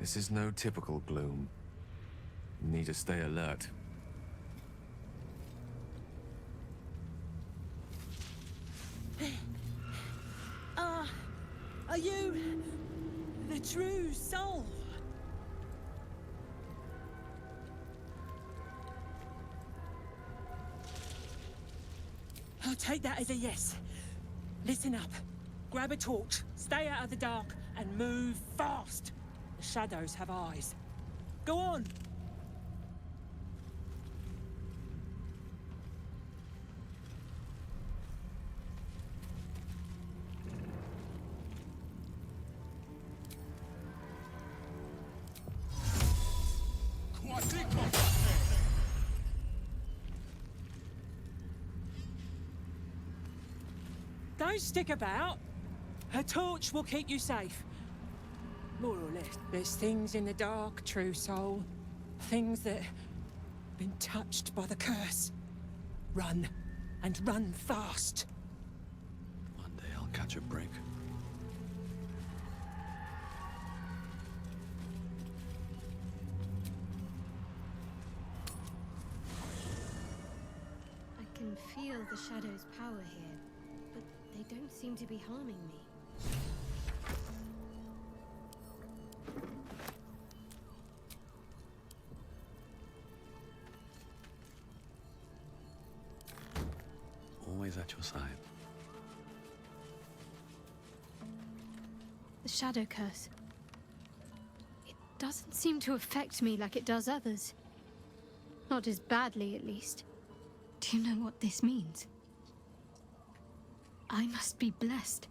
This is no typical gloom. You need to stay alert. Are you the true soul? I'll take that as a yes. Listen up. Grab a torch, stay out of the dark, and move fast. The shadows have eyes. Go on! Don't stick about. Her torch will keep you safe. More or less. There's things in the dark, true soul. Things that have been touched by the curse. Run, and run fast. One day I'll catch a break. I can feel the shadow's power here, but they don't seem to be harming me. Always at your side. The shadow curse. It doesn't seem to affect me like it does others. Not as badly, at least. Do you know what this means? I must be blessed.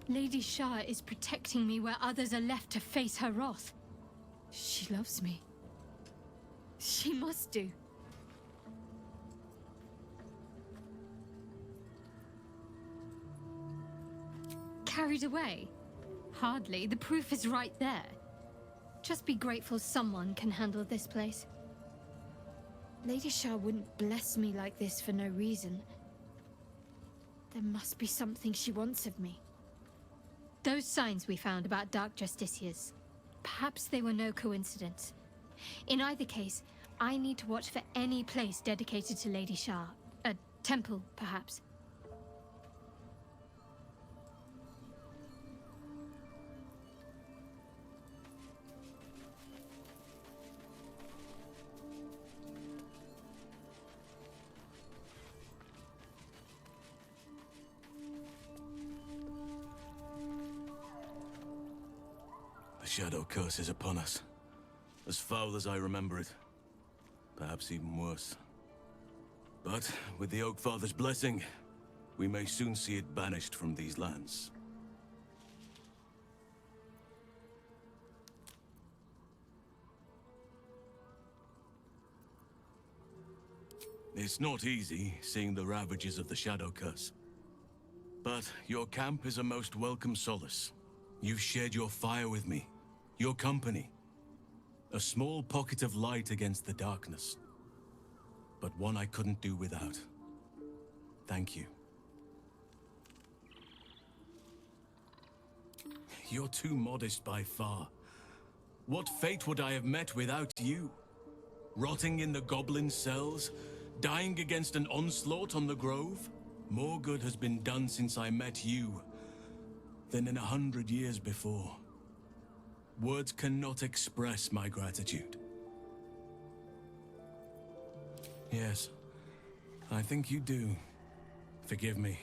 Lady Shah is protecting me where others are left to face her wrath. She loves me. She must do. Carried away? Hardly. The proof is right there. Just be grateful someone can handle this place. Lady Shah wouldn't bless me like this for no reason. There must be something she wants of me. Those signs we found about Dark Justiciars, perhaps they were no coincidence. In either case, I need to watch for any place dedicated to Lady Shah. A temple, perhaps. The shadow curse is upon us. As foul as I remember it. Perhaps even worse. But with the Oak Father's blessing, we may soon see it banished from these lands. It's not easy, seeing the ravages of the shadow curse. But your camp is a most welcome solace. You've shared your fire with me, your company. A small pocket of light against the darkness. But one I couldn't do without. Thank you. You're too modest by far. What fate would I have met without you? Rotting in the goblin cells? Dying against an onslaught on the grove? More good has been done since I met you than in 100 years before. Words cannot express my gratitude. Yes, I think you do. Forgive me.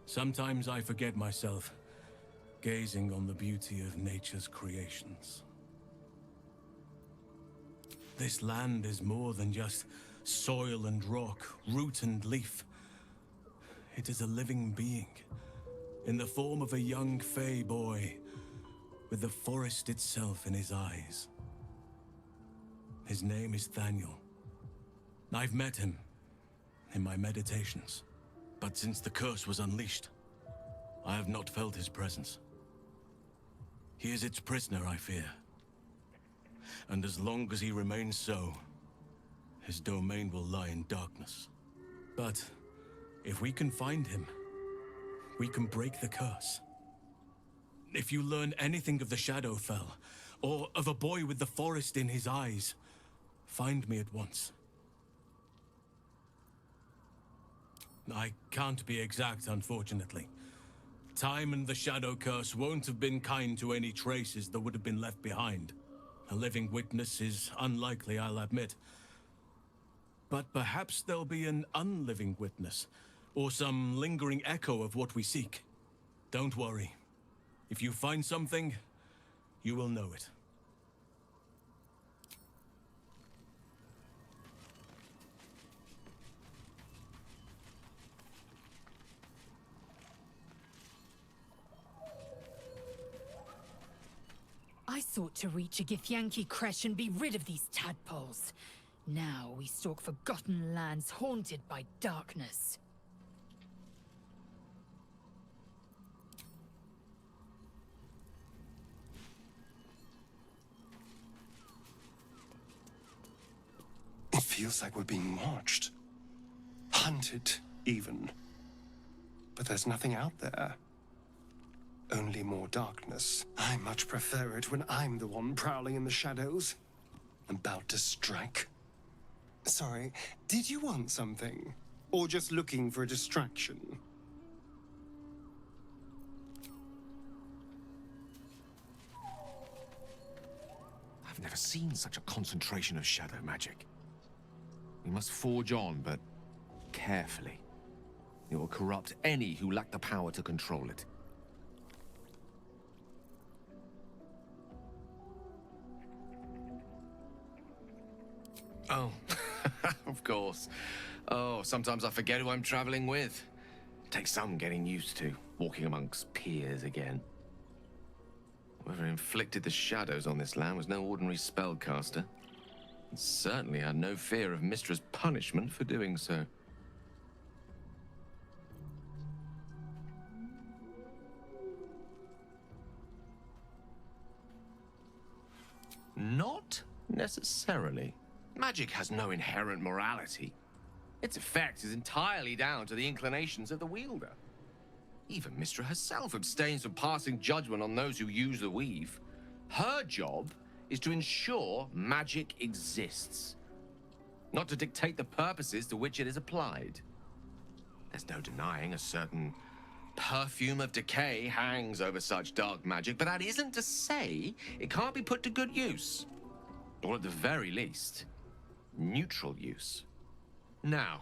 Sometimes I forget myself, gazing on the beauty of nature's creations. This land is more than just soil and rock, root and leaf. It is a living being, in the form of a young fey boy, with the forest itself in his eyes. His name is Thaniel. I've met him in my meditations, but since the curse was unleashed, I have not felt his presence. He is its prisoner, I fear. And as long as he remains so, his domain will lie in darkness. But if we can find him, we can break the curse. If you learn anything of the Shadowfell, or of a boy with the forest in his eyes, find me at once. I can't be exact, unfortunately. Time and the Shadow Curse won't have been kind to any traces that would have been left behind. A living witness is unlikely, I'll admit. But perhaps there'll be an unliving witness, or some lingering echo of what we seek. Don't worry. If you find something, you will know it. I sought to reach a Githyanki creche and be rid of these tadpoles. Now we stalk forgotten lands haunted by darkness. It feels like we're being watched. Hunted, even. But there's nothing out there. Only more darkness. I much prefer it when I'm the one prowling in the shadows. About to strike. Sorry, did you want something? Or just looking for a distraction? I've never seen such a concentration of shadow magic. We must forge on, but carefully. It will corrupt any who lack the power to control it. Oh, of course. Oh, sometimes I forget who I'm traveling with. Takes some getting used to, walking amongst peers again. Whoever inflicted the shadows on this land was no ordinary spellcaster. And certainly had no fear of Mistra's punishment for doing so. Not necessarily. Magic has no inherent morality. Its effect is entirely down to the inclinations of the wielder. Even Mistra herself abstains from passing judgment on those who use the weave. Her job is to ensure magic exists, not to dictate the purposes to which it is applied. There's no denying a certain perfume of decay hangs over such dark magic, but that isn't to say it can't be put to good use. Or at the very least, neutral use. Now,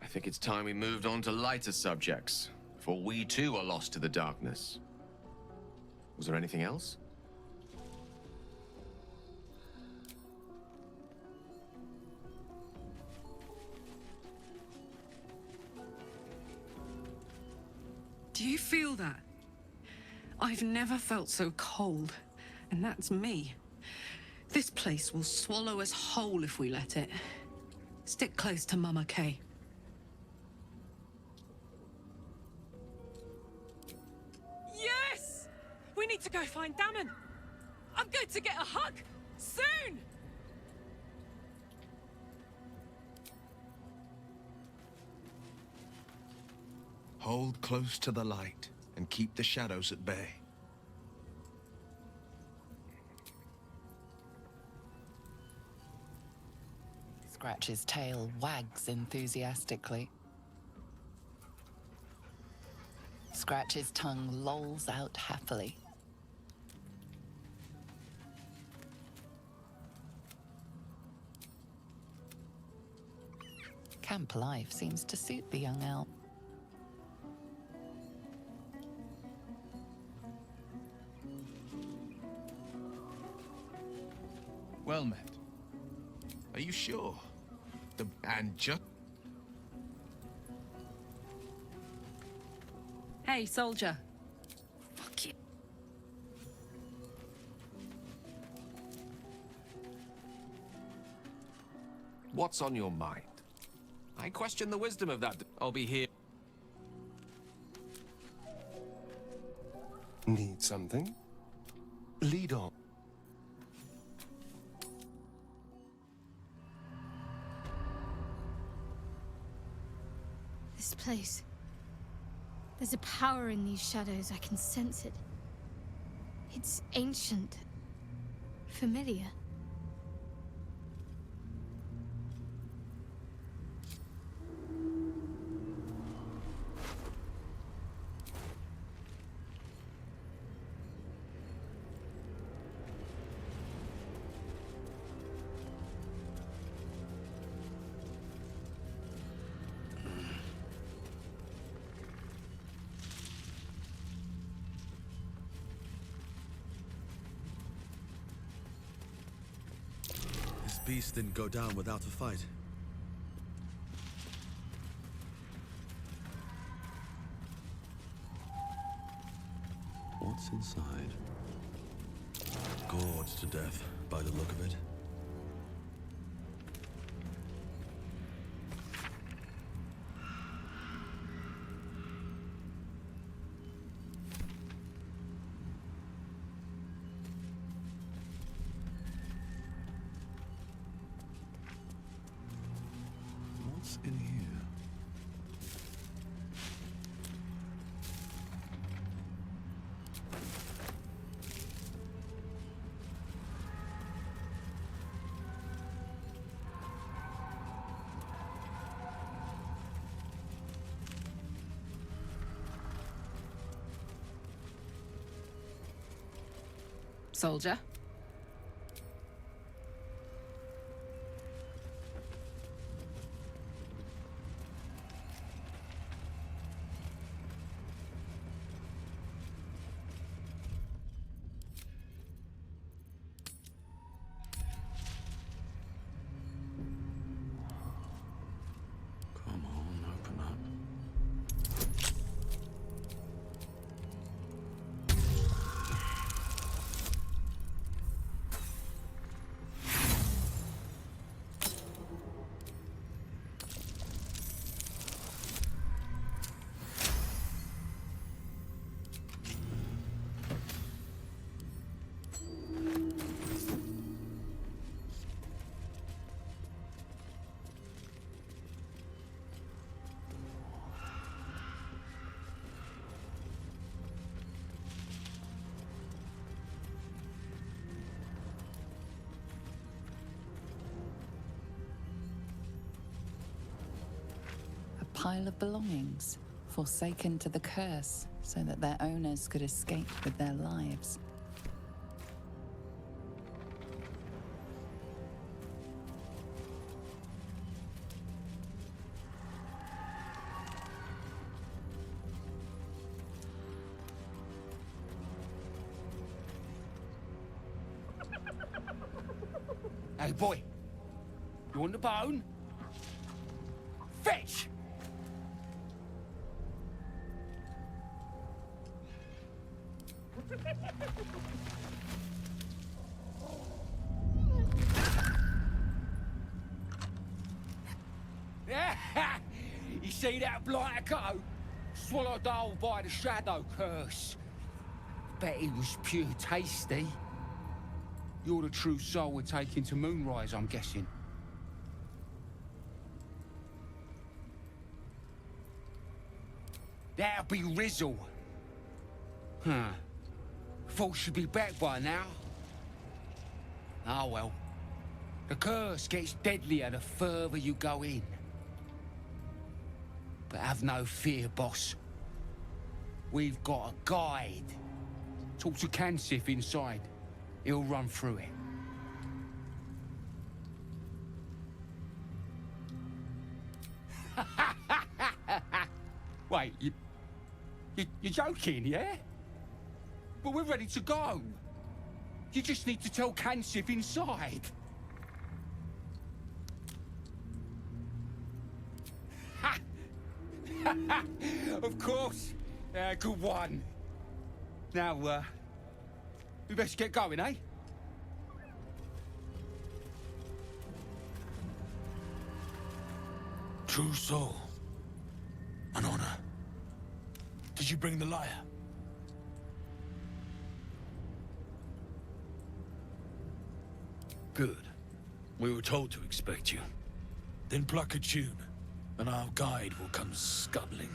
I think it's time we moved on to lighter subjects, for we too are lost to the darkness. Was there anything else? Do you feel that? I've never felt so cold, and that's me. This place will swallow us whole if we let it. Stick close to Mama Kay. Yes! We need to go find Damon. I'm going to get a hug soon! Hold close to the light and keep the shadows at bay. Scratch's tail wags enthusiastically. Scratch's tongue lolls out happily. Camp life seems to suit the young elf. Well met. Are you sure? And just... Hey, soldier. Fuck you. What's on your mind? I question the wisdom of that. I'll be here. Need something? Lead on. This place. There's a power in these shadows. I can sense it. It's ancient. Familiar. This beast didn't go down without a fight. What's inside? Gored to death, by the look of it. What's in here? Soldier? Come on, open up. A pile of belongings, forsaken to the curse, so that their owners could escape with their lives. Hey, boy. You want the bone? Fetch! You see that blighter go? Swallowed whole by the shadow curse. Bet he was pure tasty. You're the true soul we're taking to Moonrise, I'm guessing. That'll be Rizzle. Huh. Thought she'd be back by now. Oh well. The curse gets deadlier the further you go in. But have no fear, boss. We've got a guide. Talk to Kansif inside. He'll run through it. Wait, you're joking, yeah? But we're ready to go. You just need to tell Kansif inside. Of course. Good one. Now, we best get going, eh? True soul. An honor. Did you bring the lyre? Good. We were told to expect you. Then pluck a tune, and our guide will come scuttling.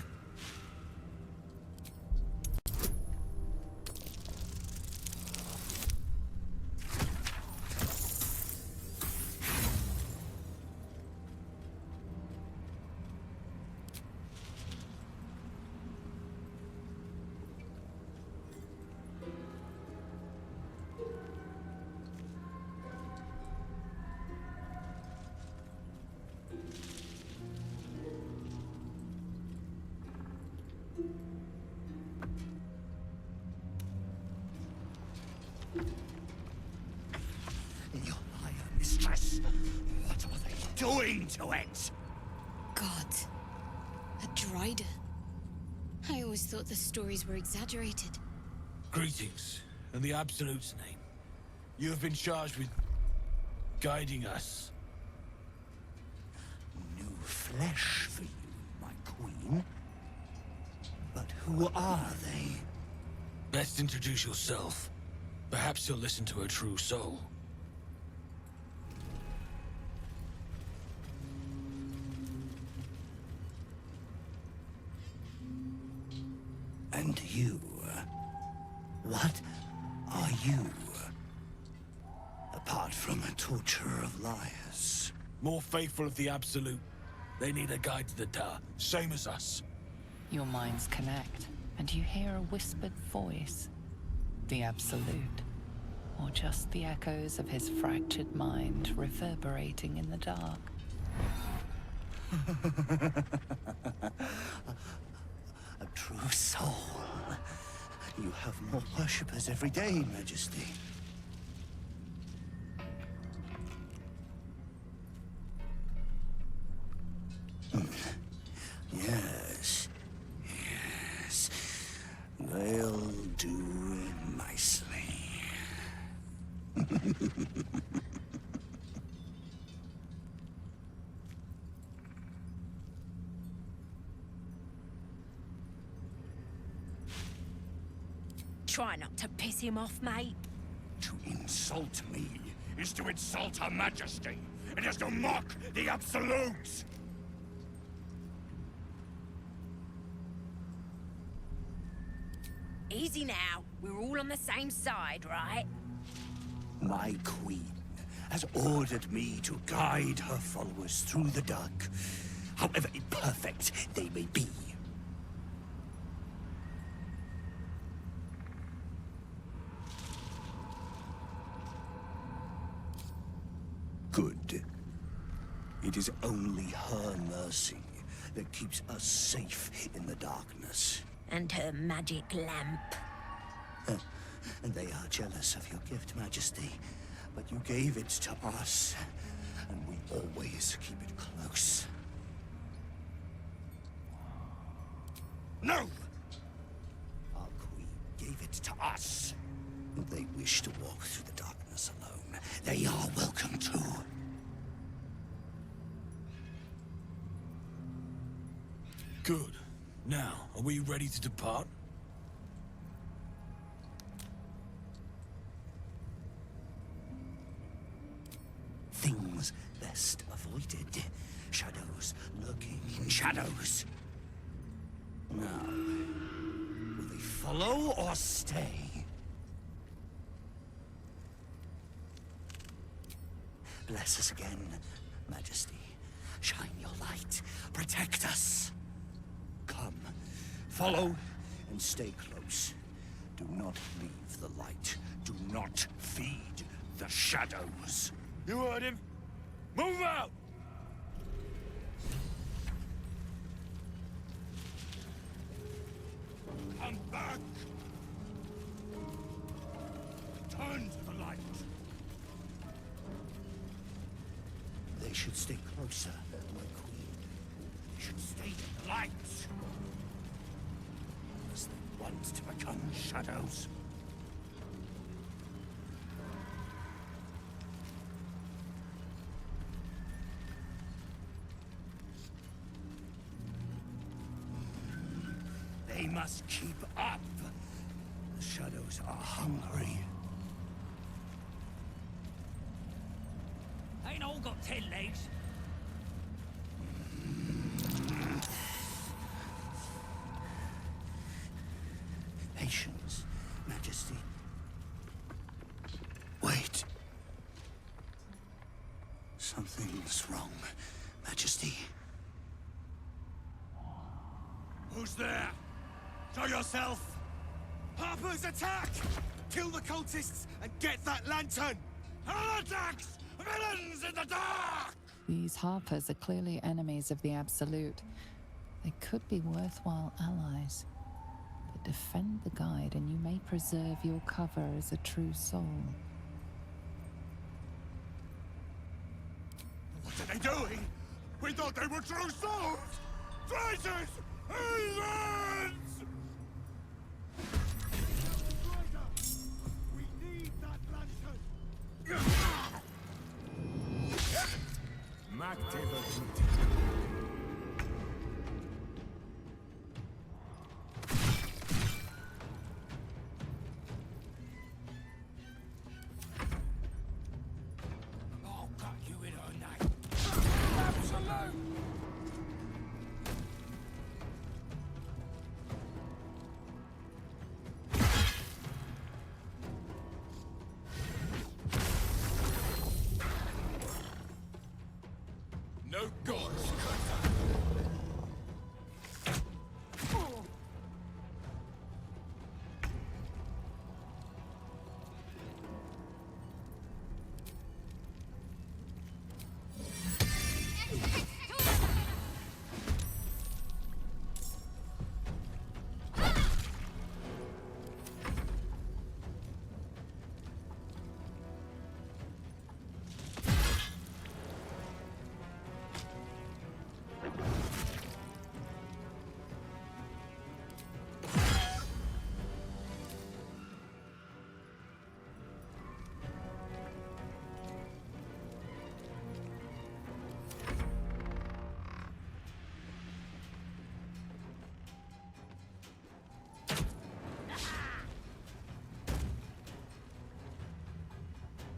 to it! God. A drider. I always thought the stories were exaggerated. Greetings, in the Absolute's name. You have been charged with guiding us. New flesh for you, my queen. But who are they? Best introduce yourself. Perhaps you'll listen to a true soul. And you? What are you? Apart from a torturer of liars. More faithful of the Absolute. They need a guide to the Tower, same as us. Your minds connect, and you hear a whispered voice. The Absolute. Or just the echoes of his fractured mind reverberating in the dark. A true soul. You have more worshippers every day, Majesty. Yes. Yes. They'll do nicely. Try not to piss him off, mate. To insult me is to insult Her Majesty. It is to mock the Absolute! Easy now. We're all on the same side, right? My queen has ordered me to guide her followers through the dark, however imperfect they may be. Good. It is only her mercy that keeps us safe in the darkness. And her magic lamp. And they are jealous of your gift, Majesty. But you gave it to us, and we always keep it close. No! Our queen gave it to us. If they wish to walk through the darkness alone, they are welcome to. Good. Now, are we ready to depart? Things best avoided. Shadows lurking in shadows. Now, will they follow or stay? Bless us again, Majesty. Shine your light. Protect us. Come, follow and stay close. Do not leave the light. Do not feed the shadows. You heard him. Move out! Come back! Turn to the light. They should stay closer, my queen. They should stay in the light. Unless they want to become shadows. They must keep up. The shadows are hungry. Ain't all got 10 legs. Patience, Majesty. Wait. Something's wrong, Majesty. Who's there? Show yourself! Harper's attack! Kill the cultists and get that lantern! Heretics! Villains in the dark! These Harpers are clearly enemies of the Absolute. They could be worthwhile allies. But defend the guide and you may preserve your cover as a true soul. What are they doing? thought they were true souls! Traitors! Heathens! We need that lantern! I'll cut you in her name. Absolute! No gods could.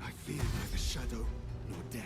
I fear neither shadow nor death.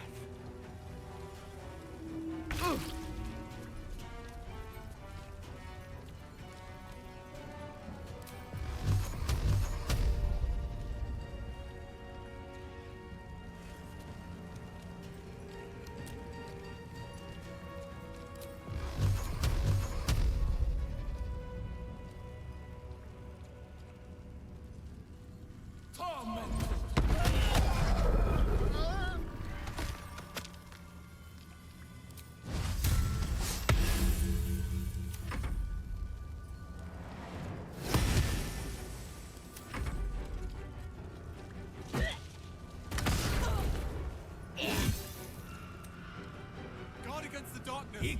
Guard against the darkness!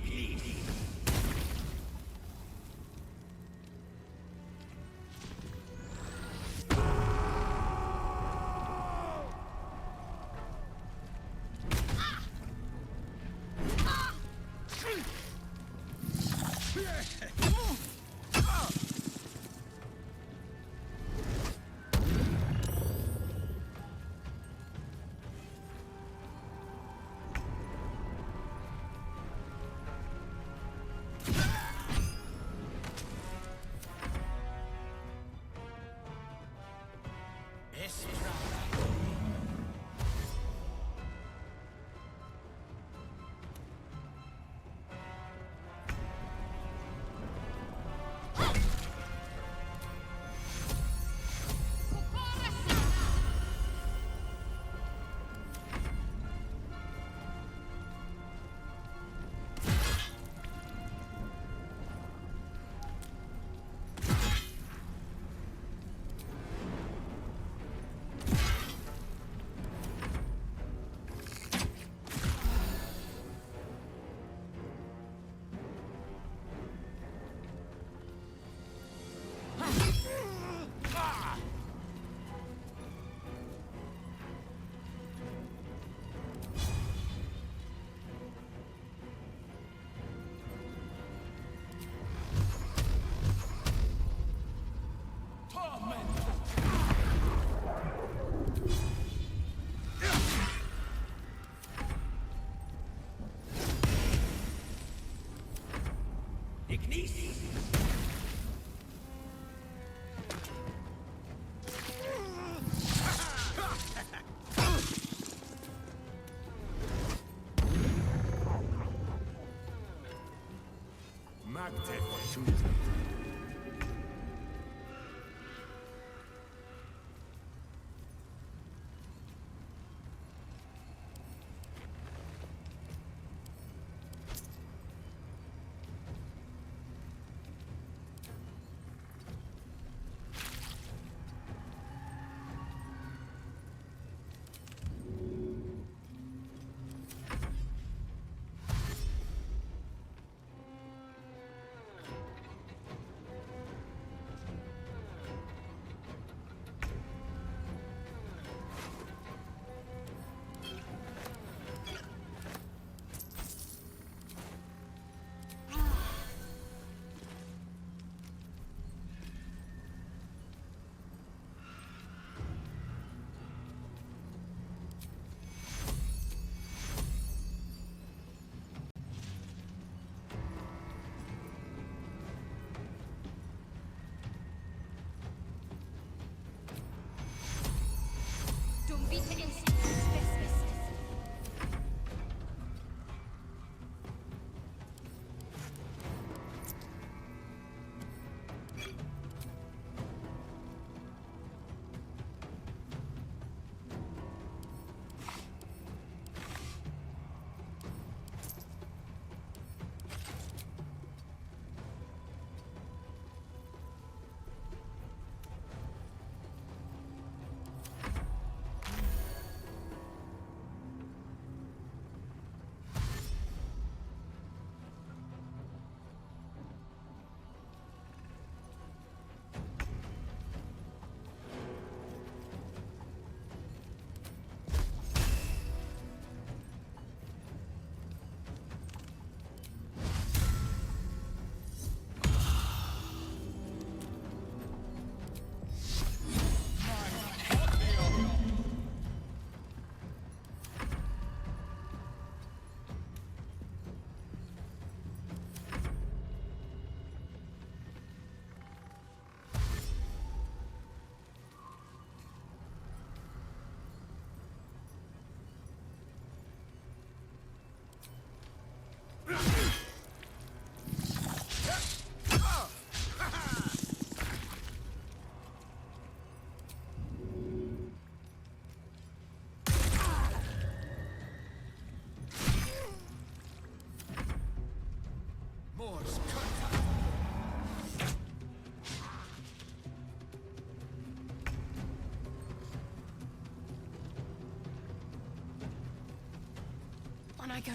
On I go.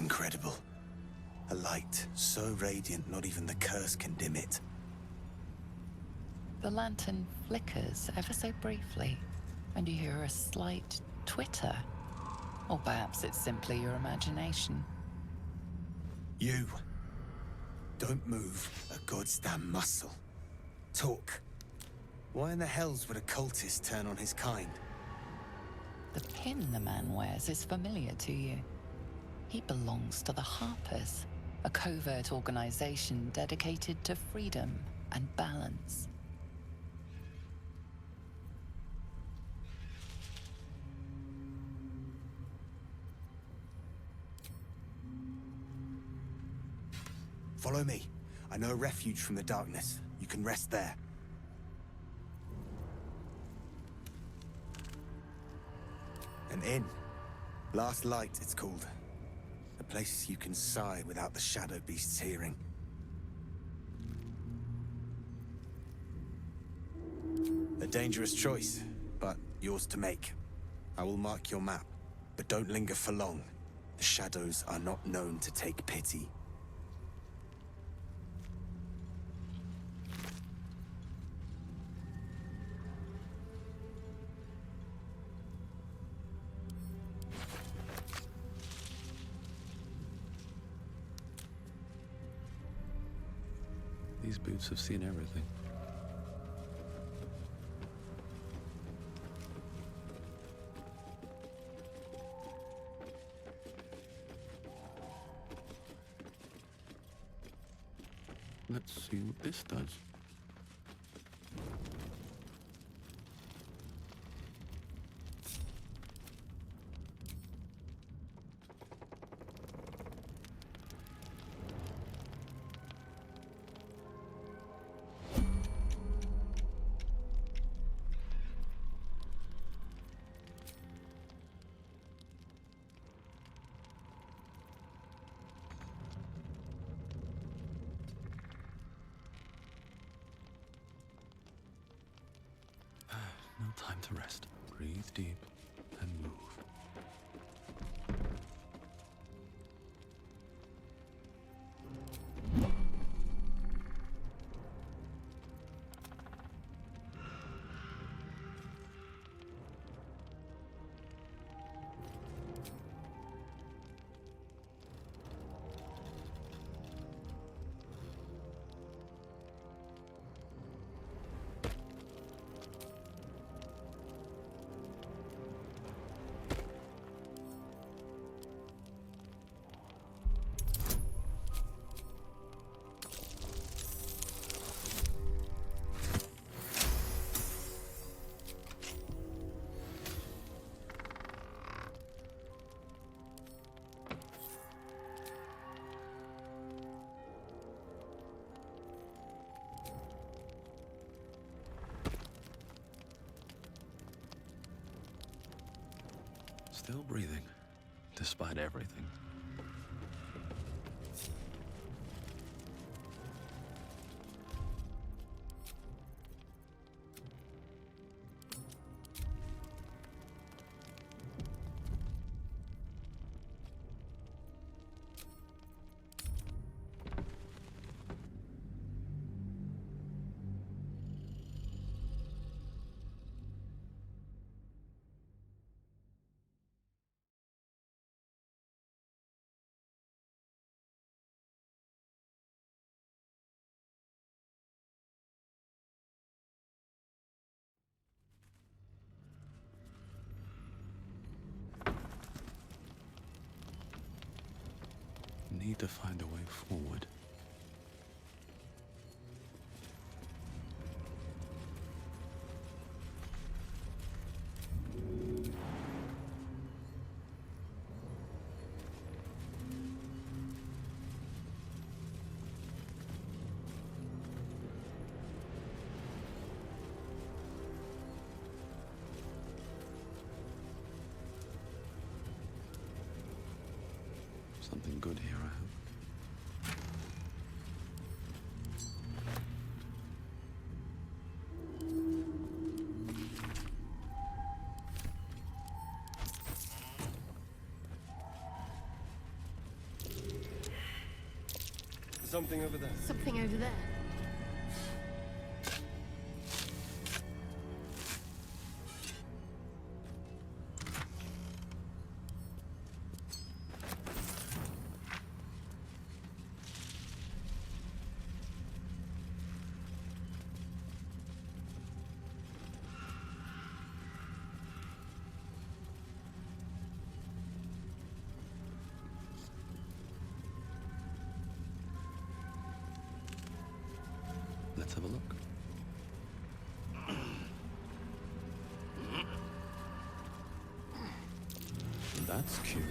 Incredible. A light so radiant not even the curse can dim it. The lantern flickers ever so briefly, and you hear a slight twitter. Or perhaps it's simply your imagination. You. Don't move a goddamn muscle. Talk. Why in the hells would a cultist turn on his kind? The pin the man wears is familiar to you. He belongs to the Harpers, a covert organization dedicated to freedom and balance. Follow me. I know a refuge from the darkness. You can rest there. An inn. Last Light, it's called. A place you can sigh without the shadow beasts hearing. A dangerous choice, but yours to make. I will mark your map, but don't linger for long. The shadows are not known to take pity. These boots have seen everything. Let's see what this does. No time to rest. Breathe deep and move. Still breathing, despite everything. Need to find a way forward. Something good here, I hope. Something over there. Something over there. Let's have a look. That's curious.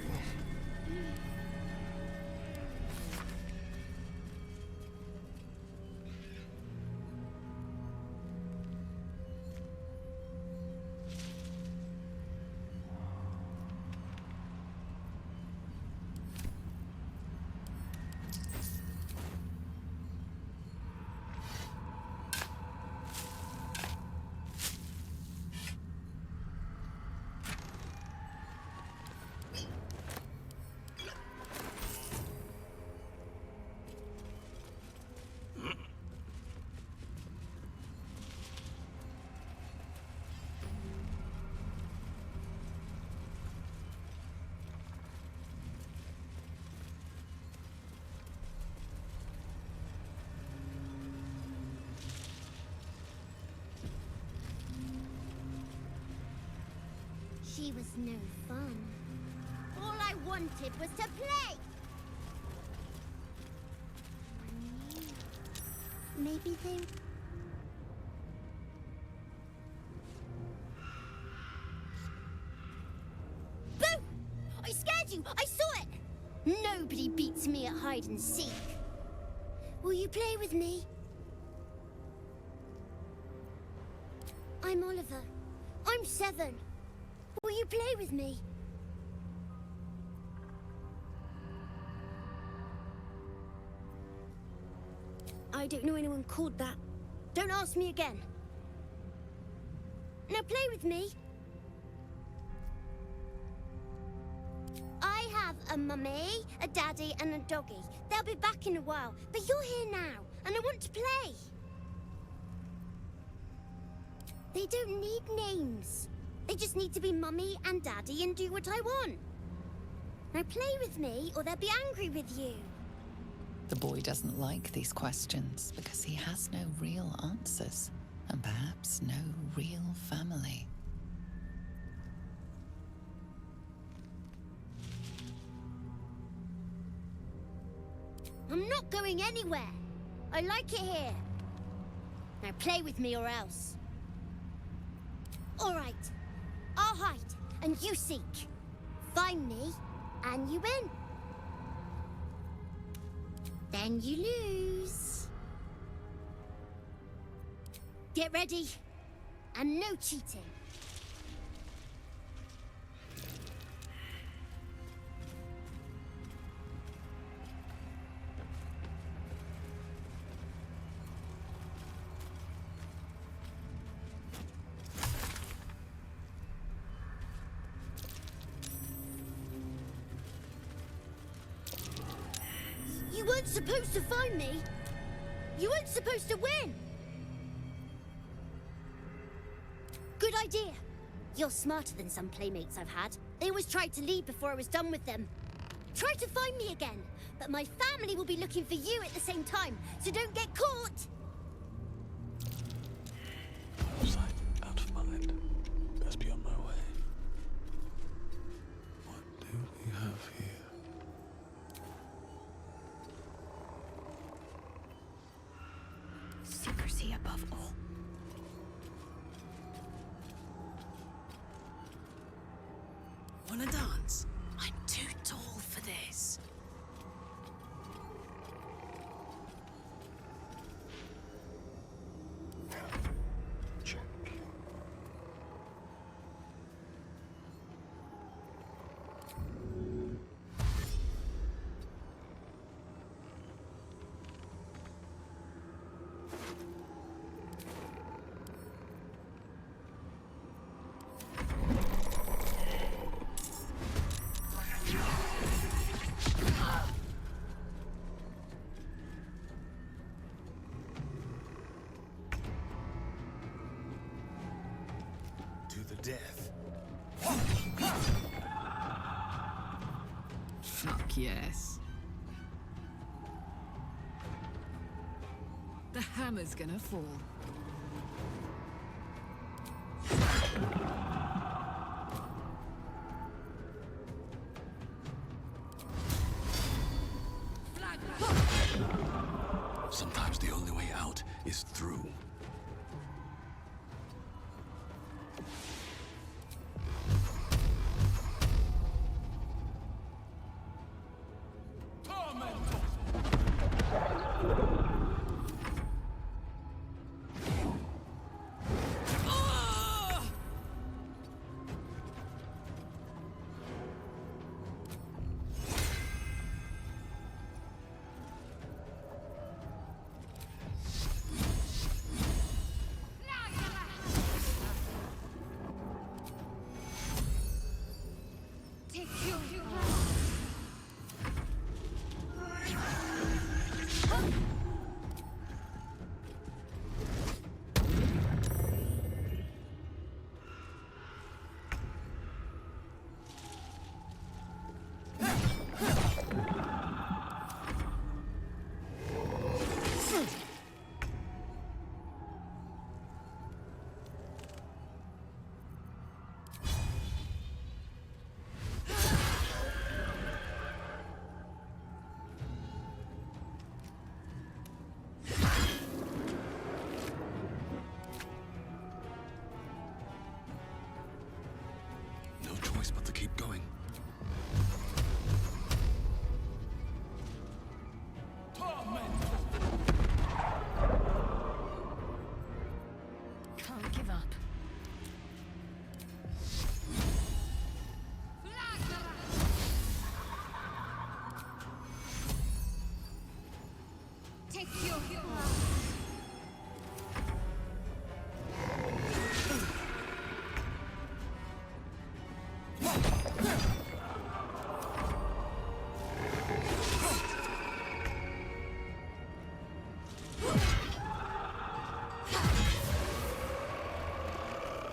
She was no fun. All I wanted was to play! Maybe they... Boo! I scared you! I saw it! Nobody beats me at hide and seek. Will you play with me? I'm Oliver. I'm 7. Will you play with me? I don't know anyone called that. Don't ask me again. Now play with me. I have a mummy, a daddy, and a doggy. They'll be back in a while, but you're here now, and I want to play. They don't need names. They just need to be mummy and daddy and do what I want. Now play with me, or they'll be angry with you. The boy doesn't like these questions because he has no real answers, and perhaps no real family. I'm not going anywhere. I like it here. Now play with me or else. All right. I'll hide, and you seek. Find me, and you win. Then you lose. Get ready, and no cheating. supposed to find me. You weren't supposed to win. Good idea. You're smarter than some playmates I've had. They always tried to leave before I was done with them. Try to find me again, but my family will be looking for you at the same time, so don't get caught! Sight out of mind. Best be on my way. What do we have here? Secrecy above all. Wanna dance? I'm too tall for this. Gently. To the death. Fuck yes. The hammer's gonna fall. Sometimes the only way out is through. No choice but to keep going. Can't give up. Take your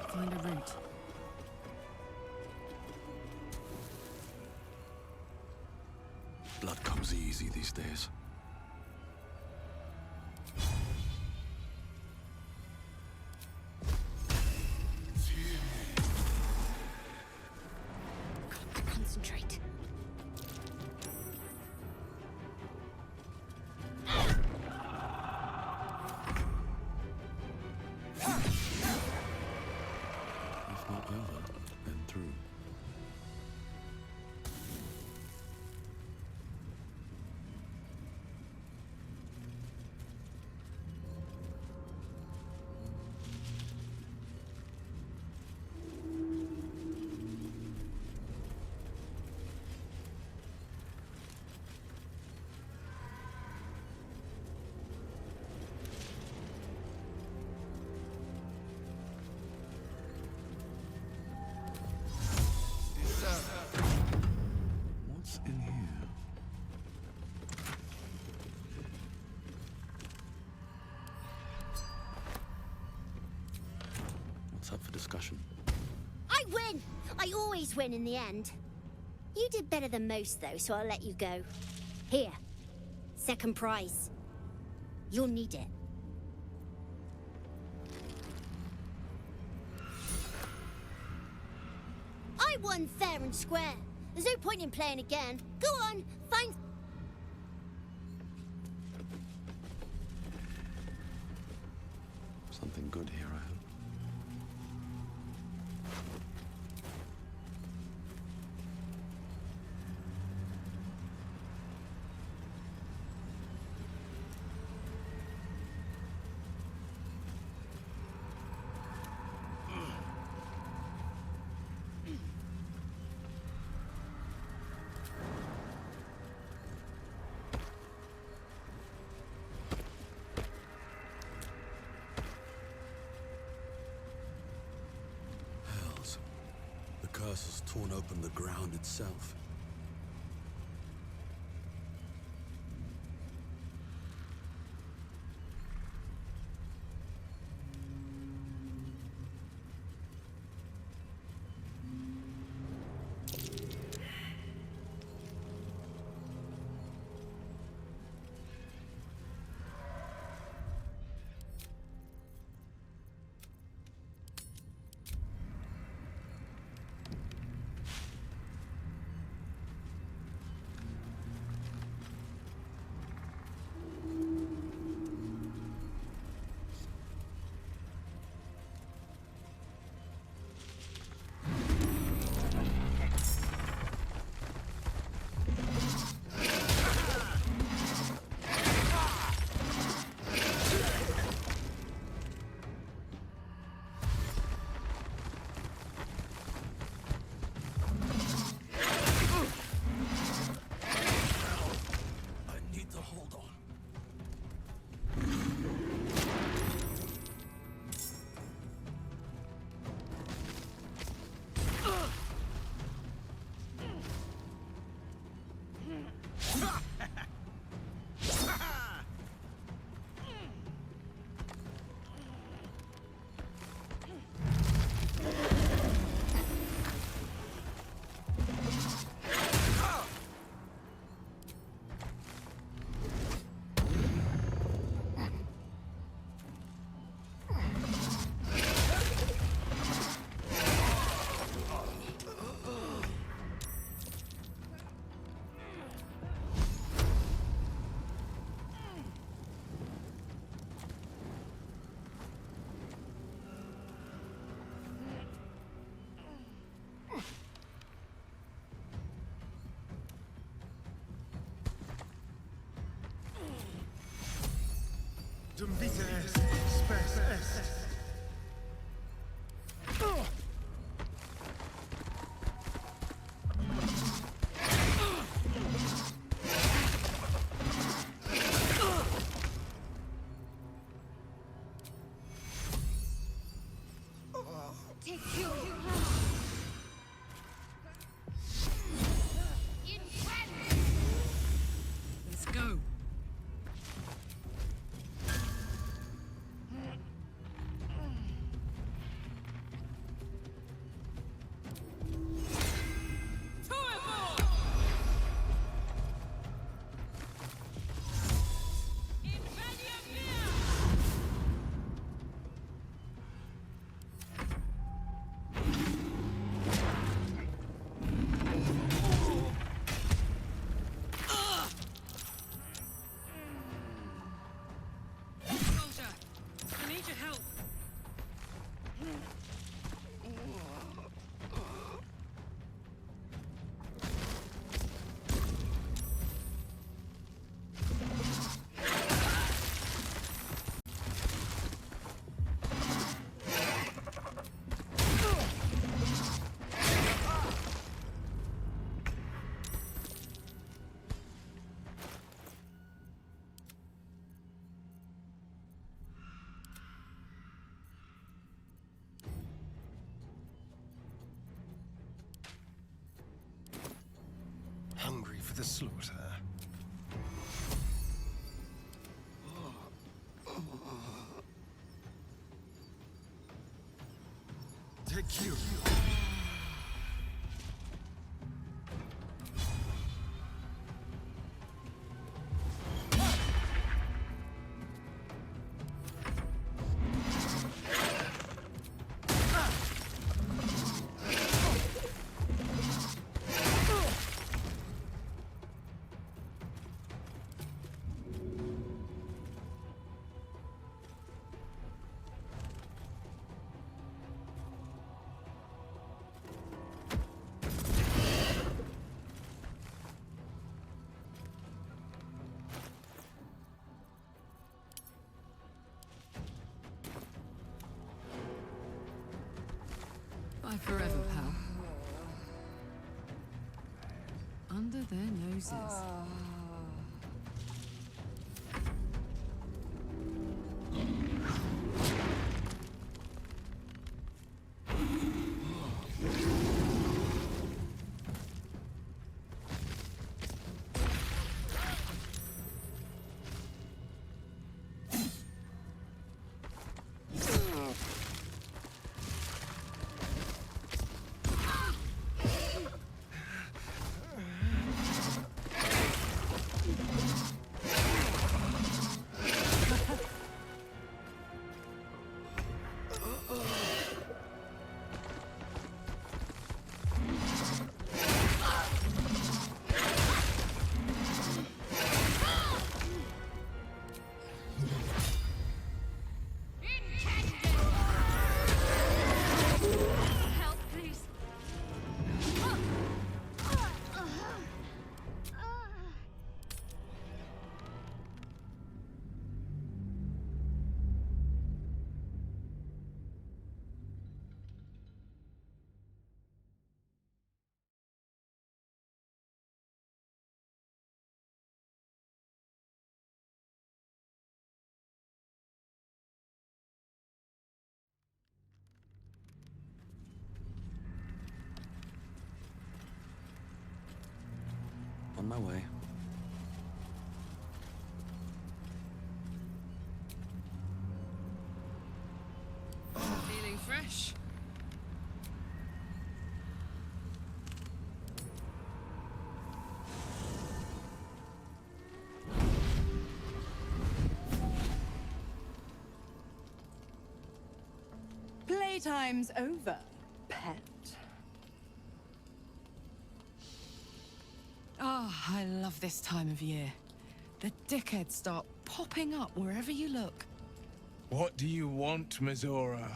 Find a route. Blood comes easy these days. concentrate. If not over, then through. up for discussion. I win! I always win in the end. You did better than most, though, so I'll let you go. Here. Second prize. You'll need it. I won fair and square. There's no point in playing again. Go on, find... Something good here, I hope. The curse has torn open the ground itself. Dum vita est, spes est. Let's go. Hungry for the slaughter. Take you. Bye forever, pal. Under their noses. On my way. Feeling fresh? Playtime's over, pet. Ah, I love this time of year. The dickheads start popping up wherever you look. What do you want, Mizora?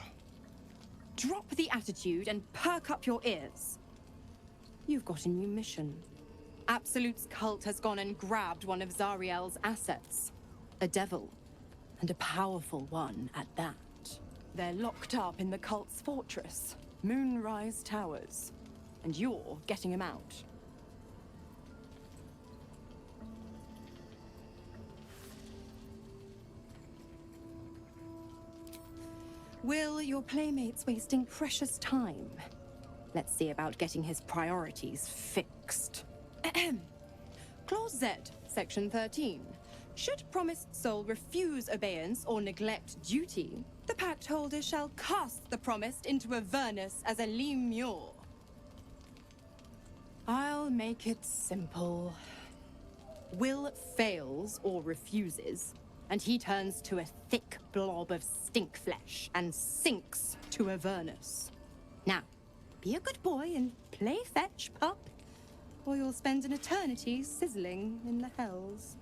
Drop the attitude and perk up your ears. You've got a new mission. Absolute's cult has gone and grabbed one of Zariel's assets. A devil. And a powerful one at that. They're locked up in the cult's fortress, Moonrise Towers. And you're getting him out. Wyll, your playmate's wasting precious time. Let's see about getting his priorities fixed. Clause Z, Section 13. Should promised soul refuse abeyance or neglect duty, the pact holder shall cast the promised into Avernus as a lemure. I'll make it simple. Wyll fails or refuses, and he turns to a thick blob of stink flesh and sinks to Avernus. Now, be a good boy and play fetch, pup, or you'll spend an eternity sizzling in the hells.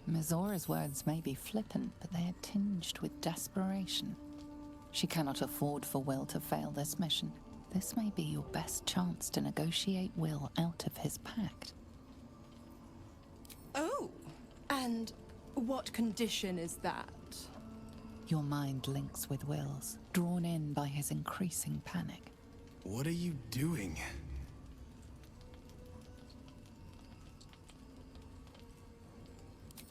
Mizora's words may be flippant, but they are tinged with desperation. She cannot afford for Wyll to fail this mission. This may be your best chance to negotiate Wyll out of his pact. Oh, and what condition is that? Your mind links with Wyll's, drawn in by his increasing panic. What are you doing?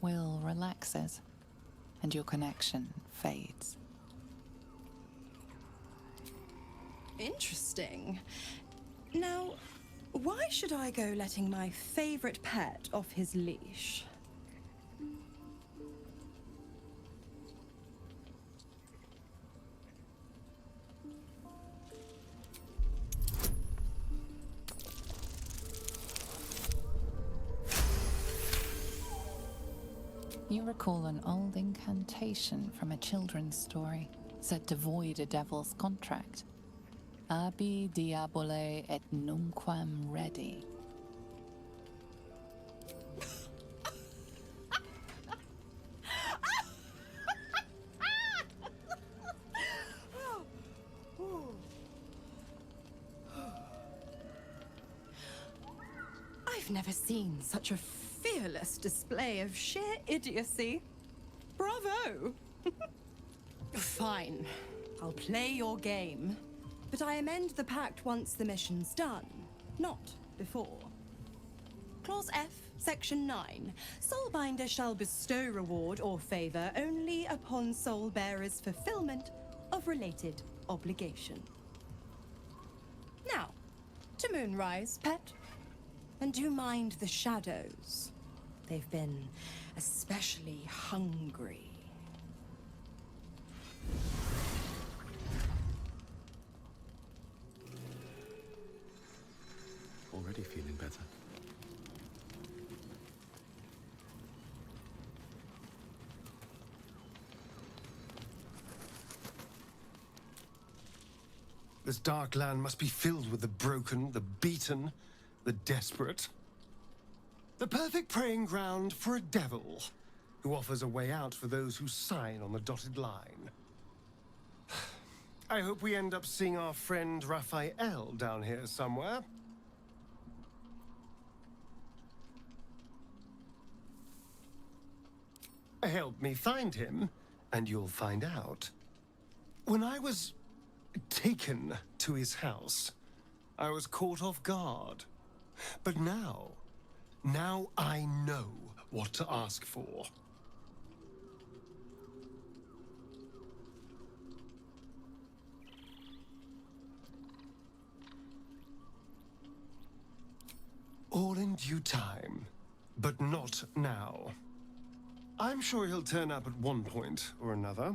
Wyll relaxes, and your connection fades. Interesting. Now, why should I go letting my favorite pet off his leash? You recall an old incantation from a children's story, said to void a devil's contract. Abi diabole et nunquam redi. I've never seen such a fearless display of sheer idiocy. Bravo! Fine. I'll play your game. But I amend the pact once the mission's done, not before. Clause F, Section 9. Soulbinder shall bestow reward or favor only upon soul bearer's fulfillment of related obligation. Now, to Moonrise, pet. And do mind the shadows. They've been especially hungry. Already feeling better. This dark land must be filled with the broken, the beaten, the desperate. The perfect preying ground for a devil who offers a way out for those who sign on the dotted line. I hope we end up seeing our friend Raphael down here somewhere. Help me find him, and you'll find out. When I was taken to his house, I was caught off guard. But now I know what to ask for. All in due time, but not now. I'm sure he'll turn up at one point or another.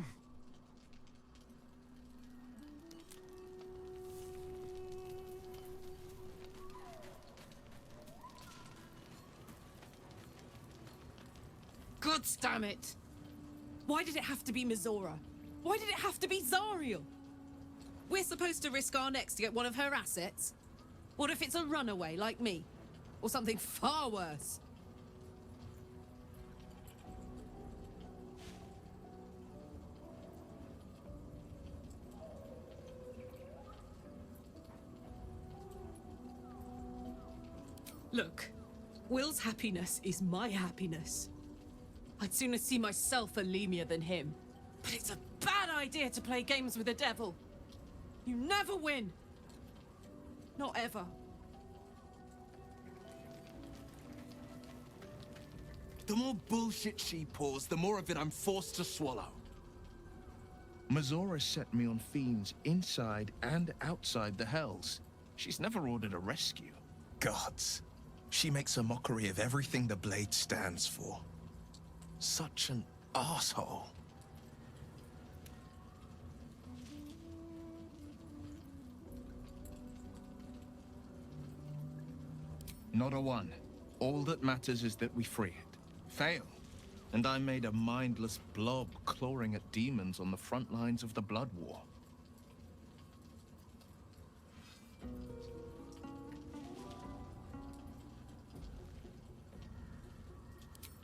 God damn it! Why did it have to be Mizora? Why did it have to be Zariel? We're supposed to risk our necks to get one of her assets? What if it's a runaway like me? Or something far worse? Look, Wyll's happiness is my happiness. I'd sooner see myself a Lemur than him. But it's a bad idea to play games with the devil. You never win. Not ever. The more bullshit she pours, the more of it I'm forced to swallow. Mizora set me on fiends inside and outside the Hells. She's never ordered a rescue. Gods. She makes a mockery of everything the Blade stands for. Such an asshole. Not a one. All that matters is that we free it. Fail, and I'm made a mindless blob clawing at demons on the front lines of the Blood War.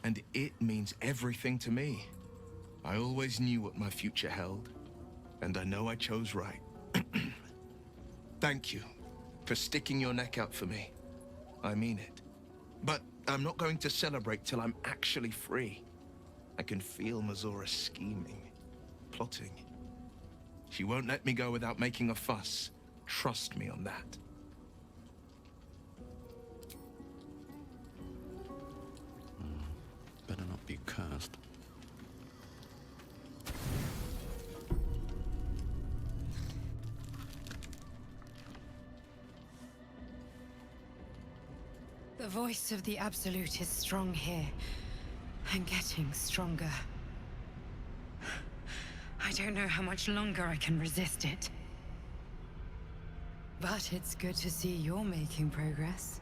And it means everything to me. I always knew what my future held, and I know I chose right. Thank you for sticking your neck out for me. I mean it. But I'm not going to celebrate till I'm actually free. I can feel Mizora scheming, plotting. She won't let me go without making a fuss. Trust me on that. Better not be cursed. The voice of the Absolute is strong here, and getting stronger. I don't know how much longer I can resist it. But it's good to see you're making progress.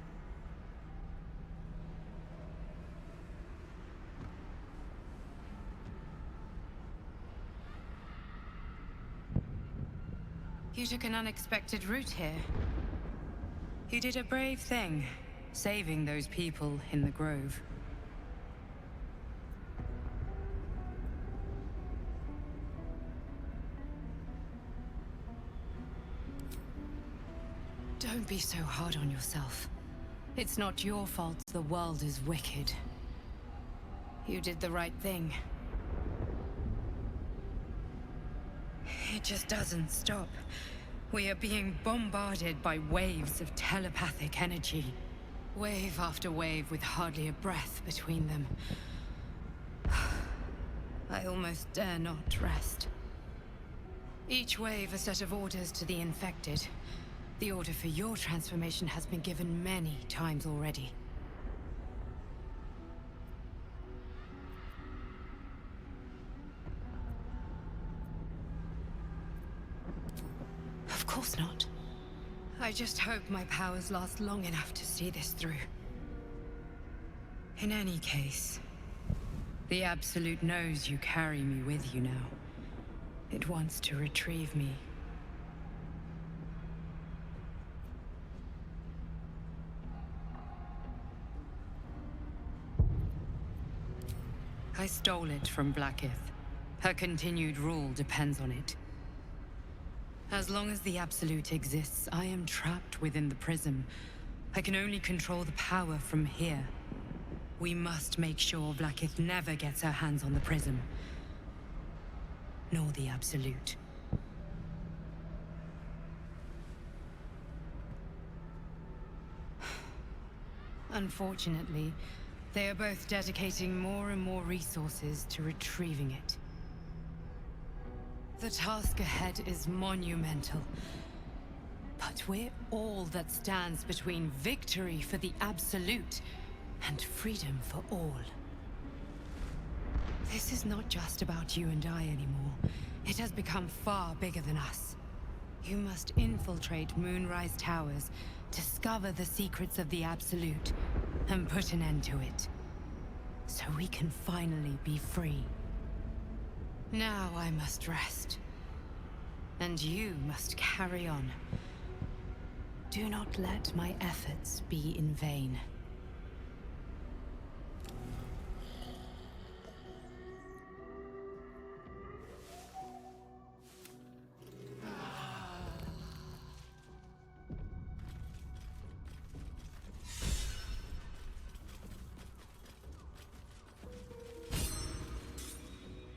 You took an unexpected route here. You did a brave thing, saving those people in the grove. Don't be so hard on yourself. It's not your fault the world is wicked. You did the right thing. It just doesn't stop. We are being bombarded by waves of telepathic energy. Wave after wave with hardly a breath between them. I almost dare not rest. Each wave a set of orders to the infected. The order for your transformation has been given many times already. Of course not. I just hope my powers last long enough to see this through. In any case, the Absolute knows you carry me with you now. It wants to retrieve me. I stole it from Blackith. Her continued rule depends on it. As long as the Absolute exists, I am trapped within the prism. I can only control the power from here. We must make sure Blackith never gets her hands on the prism. Nor the Absolute. Unfortunately, they are both dedicating more and more resources to retrieving it. The task ahead is monumental. But we're all that stands between victory for the Absolute and freedom for all. This is not just about you and I anymore. It has become far bigger than us. You must infiltrate Moonrise Towers, discover the secrets of the Absolute, and put an end to it. So we can finally be free. Now I must rest. And you must carry on. Do not let my efforts be in vain.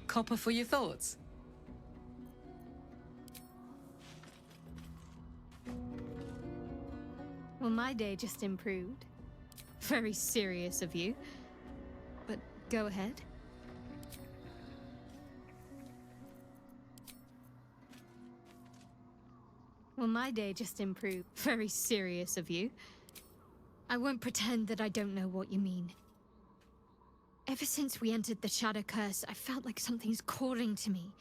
Copper for your thoughts. Well, my day just improved. Very serious of you. But go ahead. Well, my day just improved. Very serious of you. I won't pretend that I don't know what you mean. Ever since we entered the Shadow Curse, I felt like something's calling to me.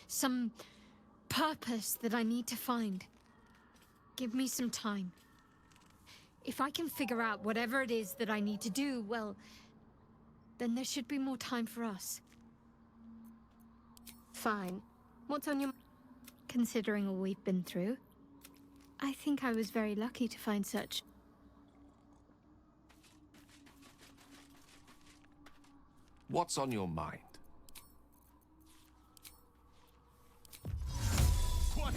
Some purpose that I need to find. Give me some time. If I can figure out whatever it is that I need to do, well, then there should be more time for us. Fine. What's on your mind? Considering all we've been through, I think I was very lucky to find such. What's on your mind? The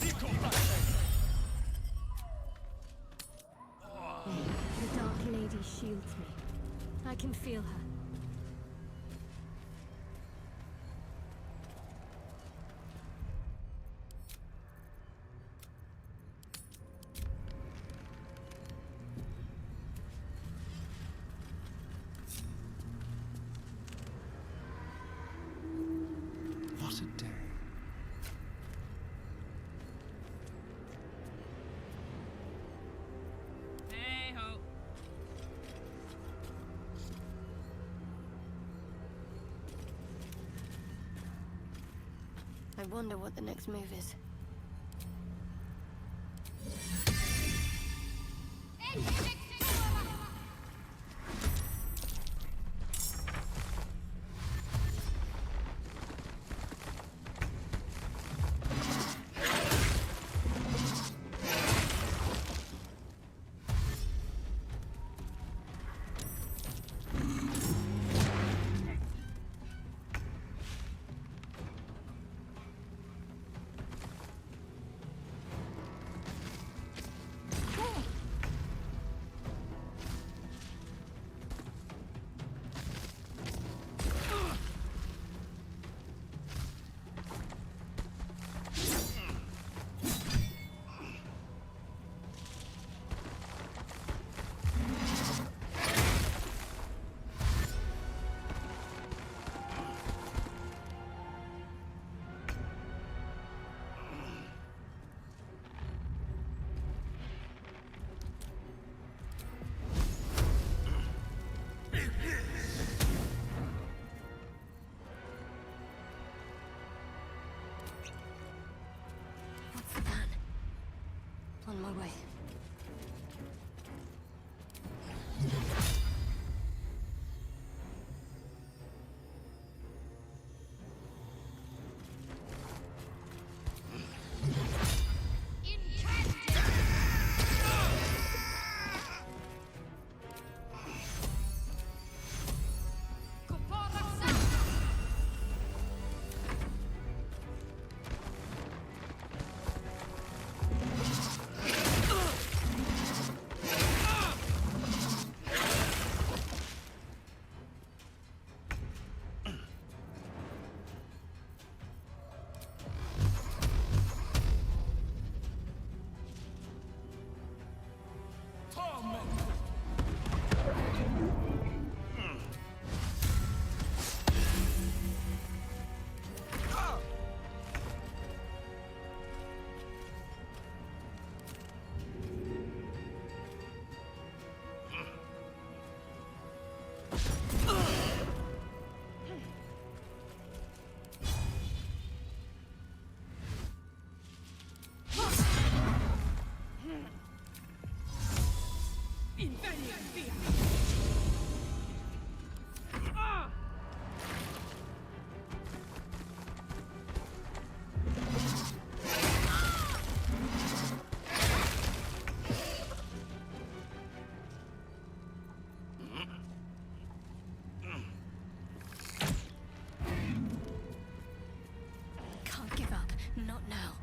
Dark Lady shields me. I can feel her. What a day. Hey-ho. I wonder what the next move is. my way. Can't give up. Not now.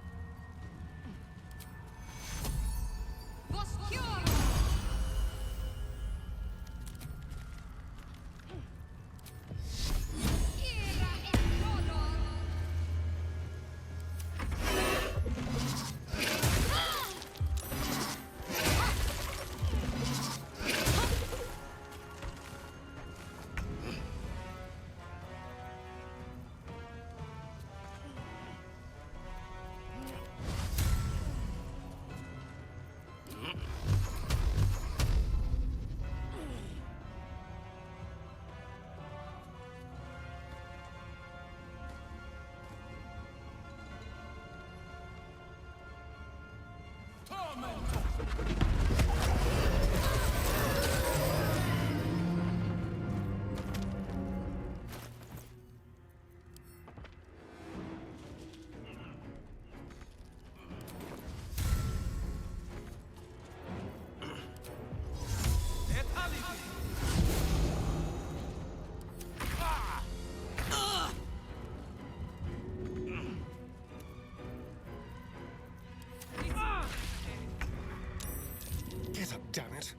Get up, damn it.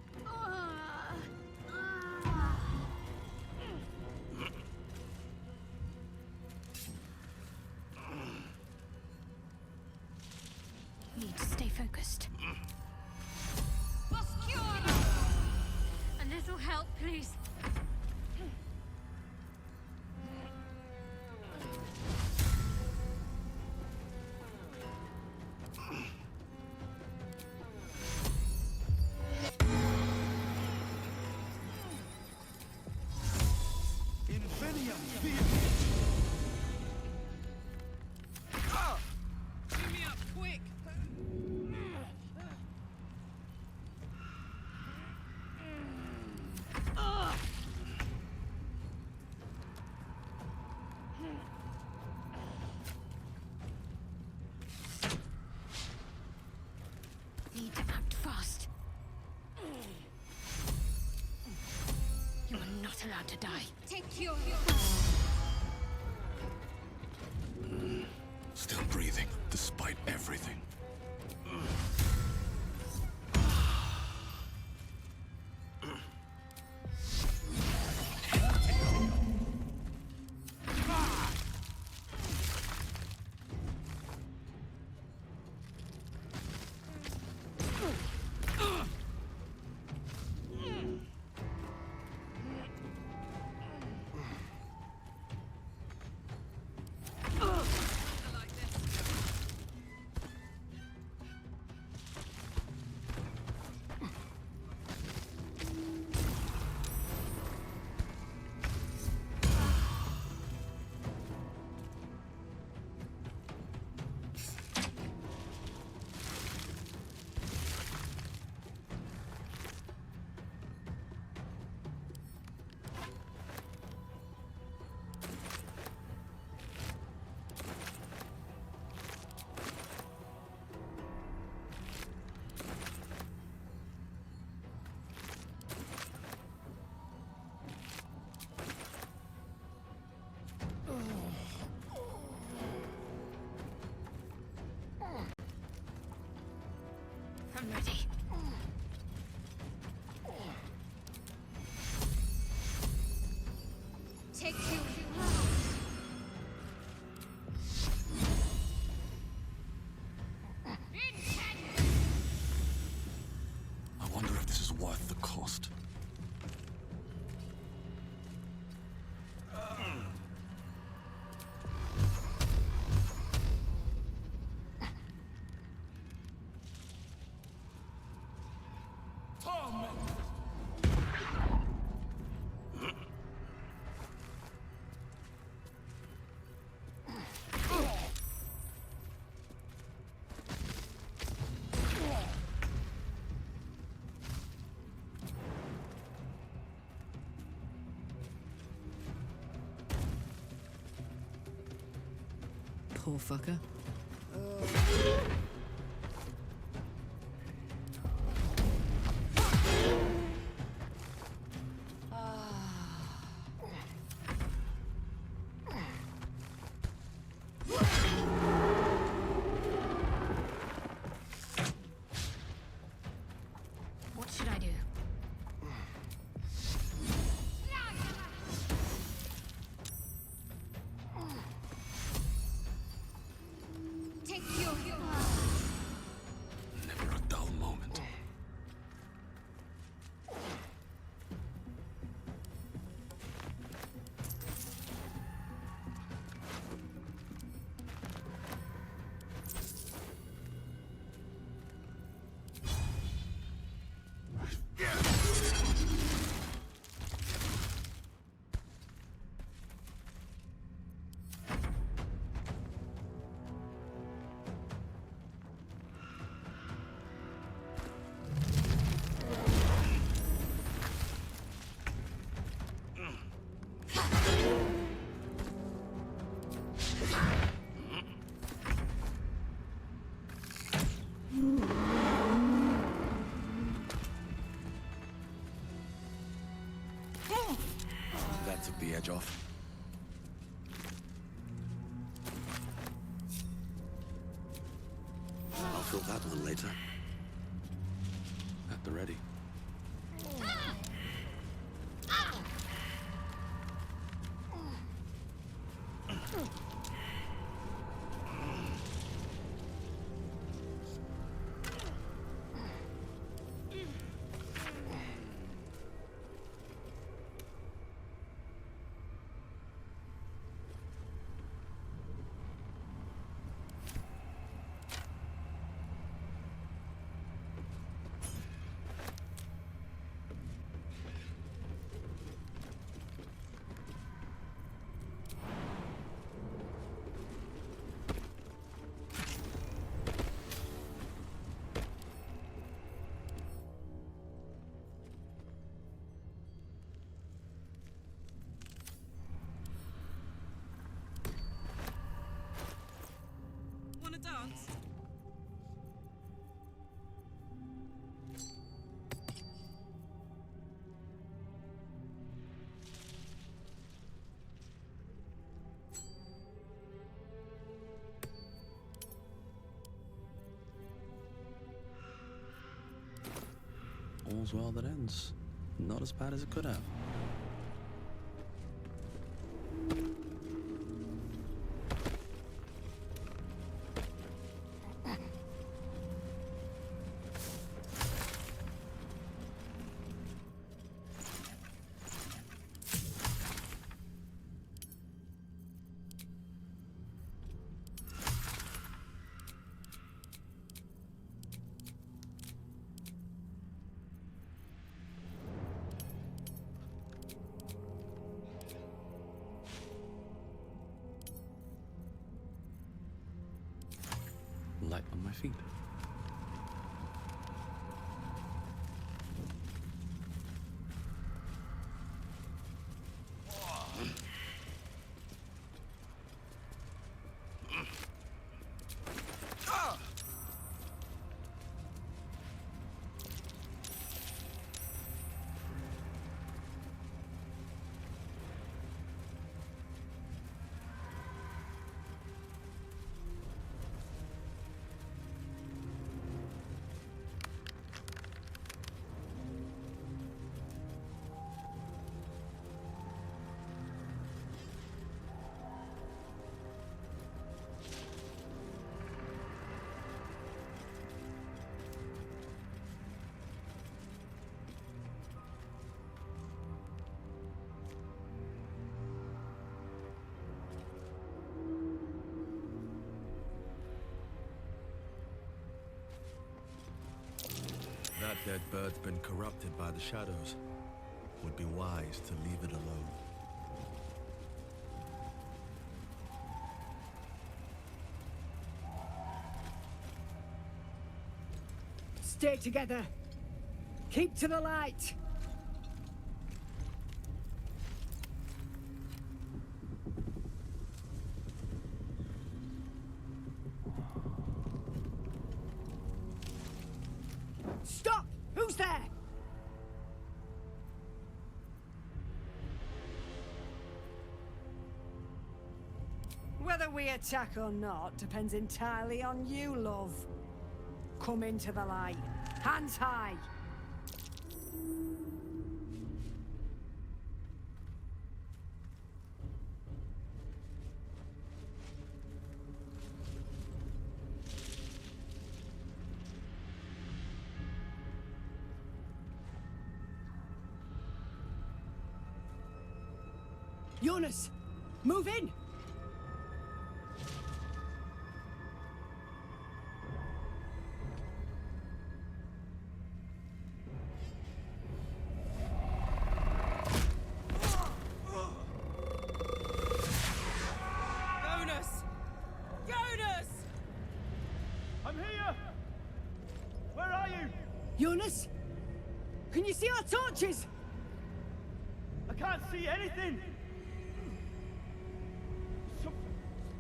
Need to stay focused. A little help, please. Need to act fast. You are not allowed to die. Take your... Still breathing, despite everything. I'm ready. Take two. I wonder if this is worth the cost. Poor fucker. What should I do? Take your. Never a dull moment. That took the edge off. I'll fill that one later. At the ready. Wanna dance? All's well that ends. Not as bad as it could have. Light on my feet. That dead bird's been corrupted by the shadows. Would be wise to leave it alone. Stay together. Keep to the light. Stop! Who's there? Whether we attack or not depends entirely on you, love. Come into the light. Hands high. Jonas, move in! Jonas! Jonas! I'm here! Where are you? Jonas? Can you see our torches? I can't see anything!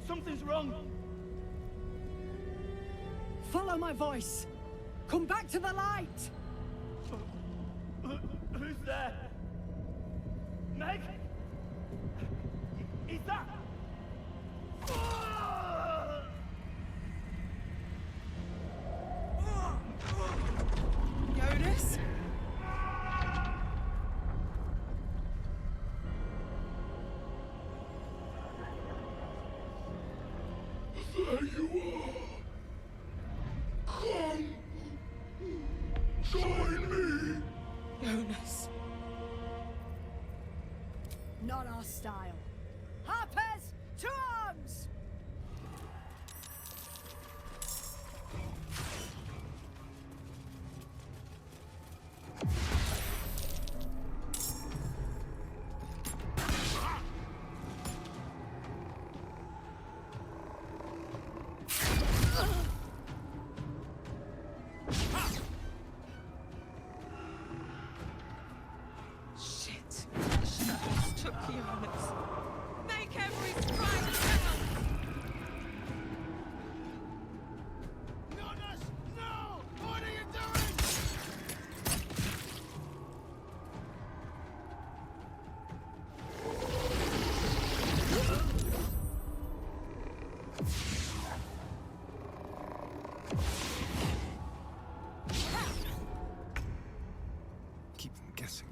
Something's wrong. Follow my voice. Come back to the light. Who's there? Meg? Is that... Jonas? There you are. Come. Join me. Jonas. Not our style. Harpers, to arms! Shit. Shadows took Jonas. Make every strike count! Jonas, no! What are you doing? Keep them guessing.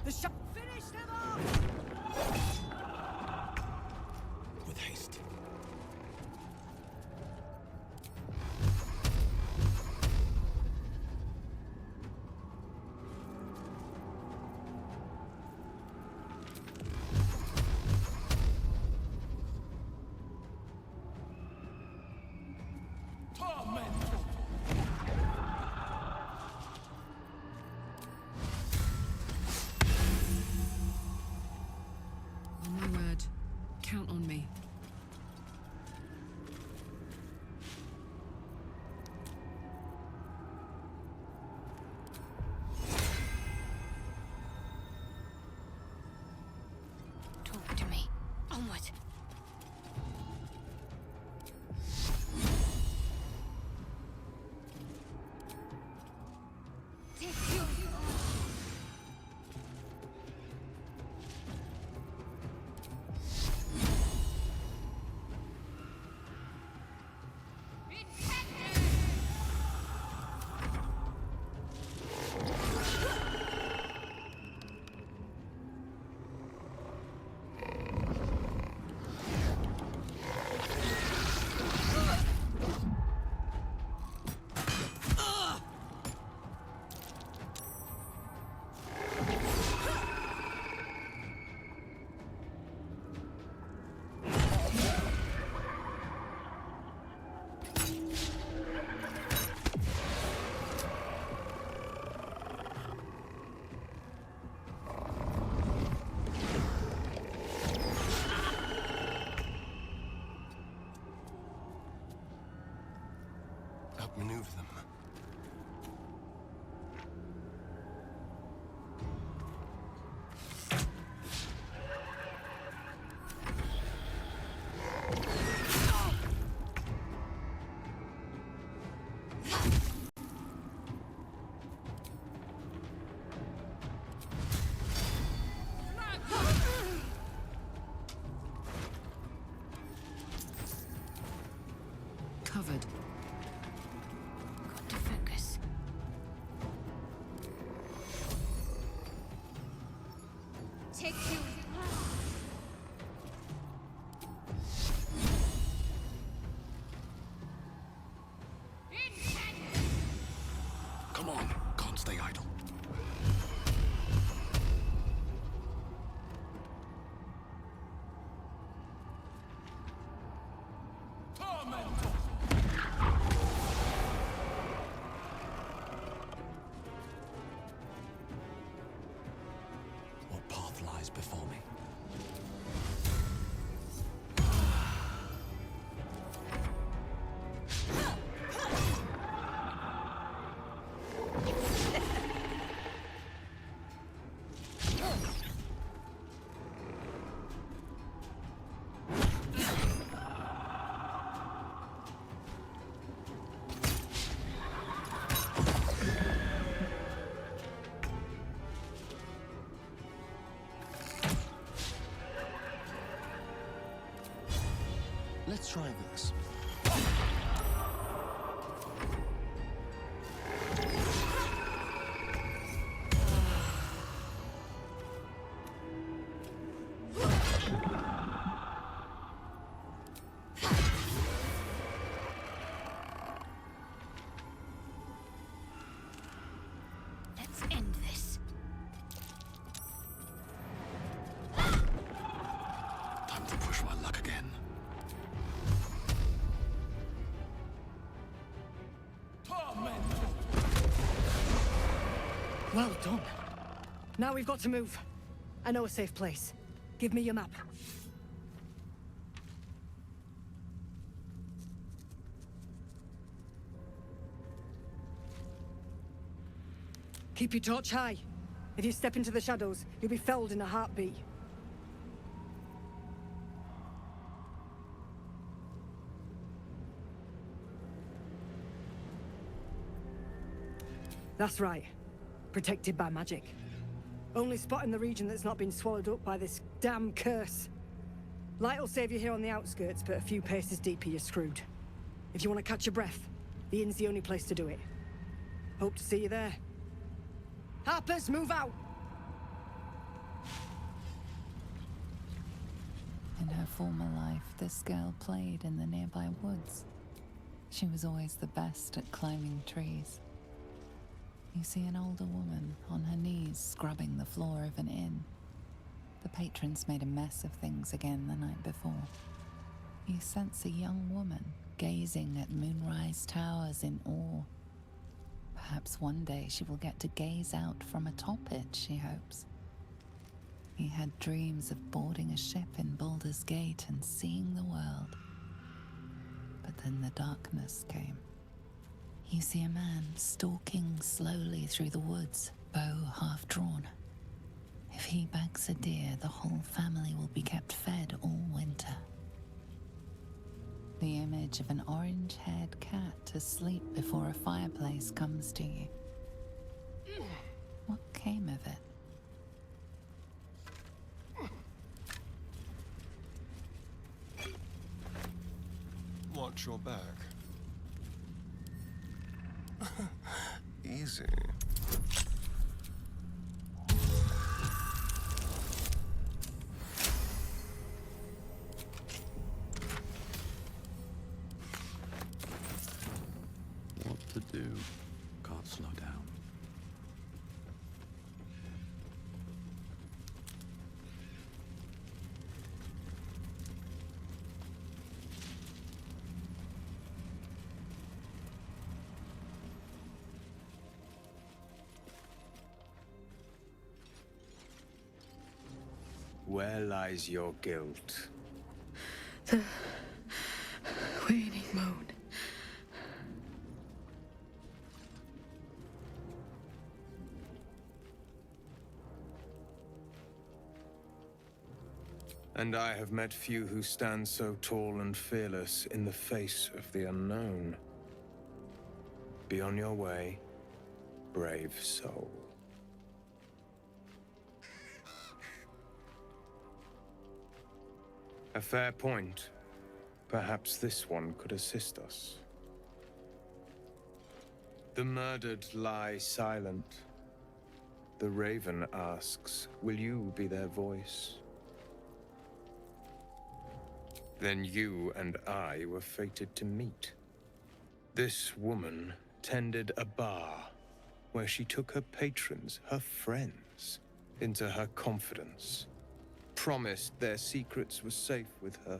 The shot. Finish them off! With haste. On my word, count on me. Talk to me. Onward. outmaneuver them. Covered. Got to focus. Take two. Come on, can't stay idle. What path lies before me? Let's try this. Let's end this. Time to push my luck again. Well done. Now we've got to move. I know a safe place. Give me your map. Keep your torch high. If you step into the shadows, you'll be felled in a heartbeat. That's right. Protected by magic. Only spot in the region that's not been swallowed up by this damn curse. Light'll save you here on the outskirts, but a few paces deeper you're screwed. If you want to catch your breath, the inn's the only place to do it. Hope to see you there. Harpers, move out! In her former life, this girl played in the nearby woods. She was always the best at climbing trees. You see an older woman on her knees scrubbing the floor of an inn. The patrons made a mess of things again the night before. You sense a young woman gazing at moonrise towers in awe. Perhaps one day she will get to gaze out from atop it, she hopes. He had dreams of boarding a ship in Baldur's Gate and seeing the world. But then the darkness came. You see a man stalking slowly through the woods, bow half drawn. If he bags a deer, the whole family will be kept fed all winter. The image of an orange-haired cat asleep before a fireplace comes to you. What came of it? Watch your back. Easy. What to do? Can't slow down. Where lies your guilt? The waning moon. And I have met few who stand so tall and fearless in the face of the unknown. Be on your way, brave soul. A fair point. Perhaps this one could assist us. The murdered lie silent. The raven asks, will you be their voice? Then you and I were fated to meet. This woman tended a bar where she took her patrons, her friends, into her confidence, promised their secrets were safe with her.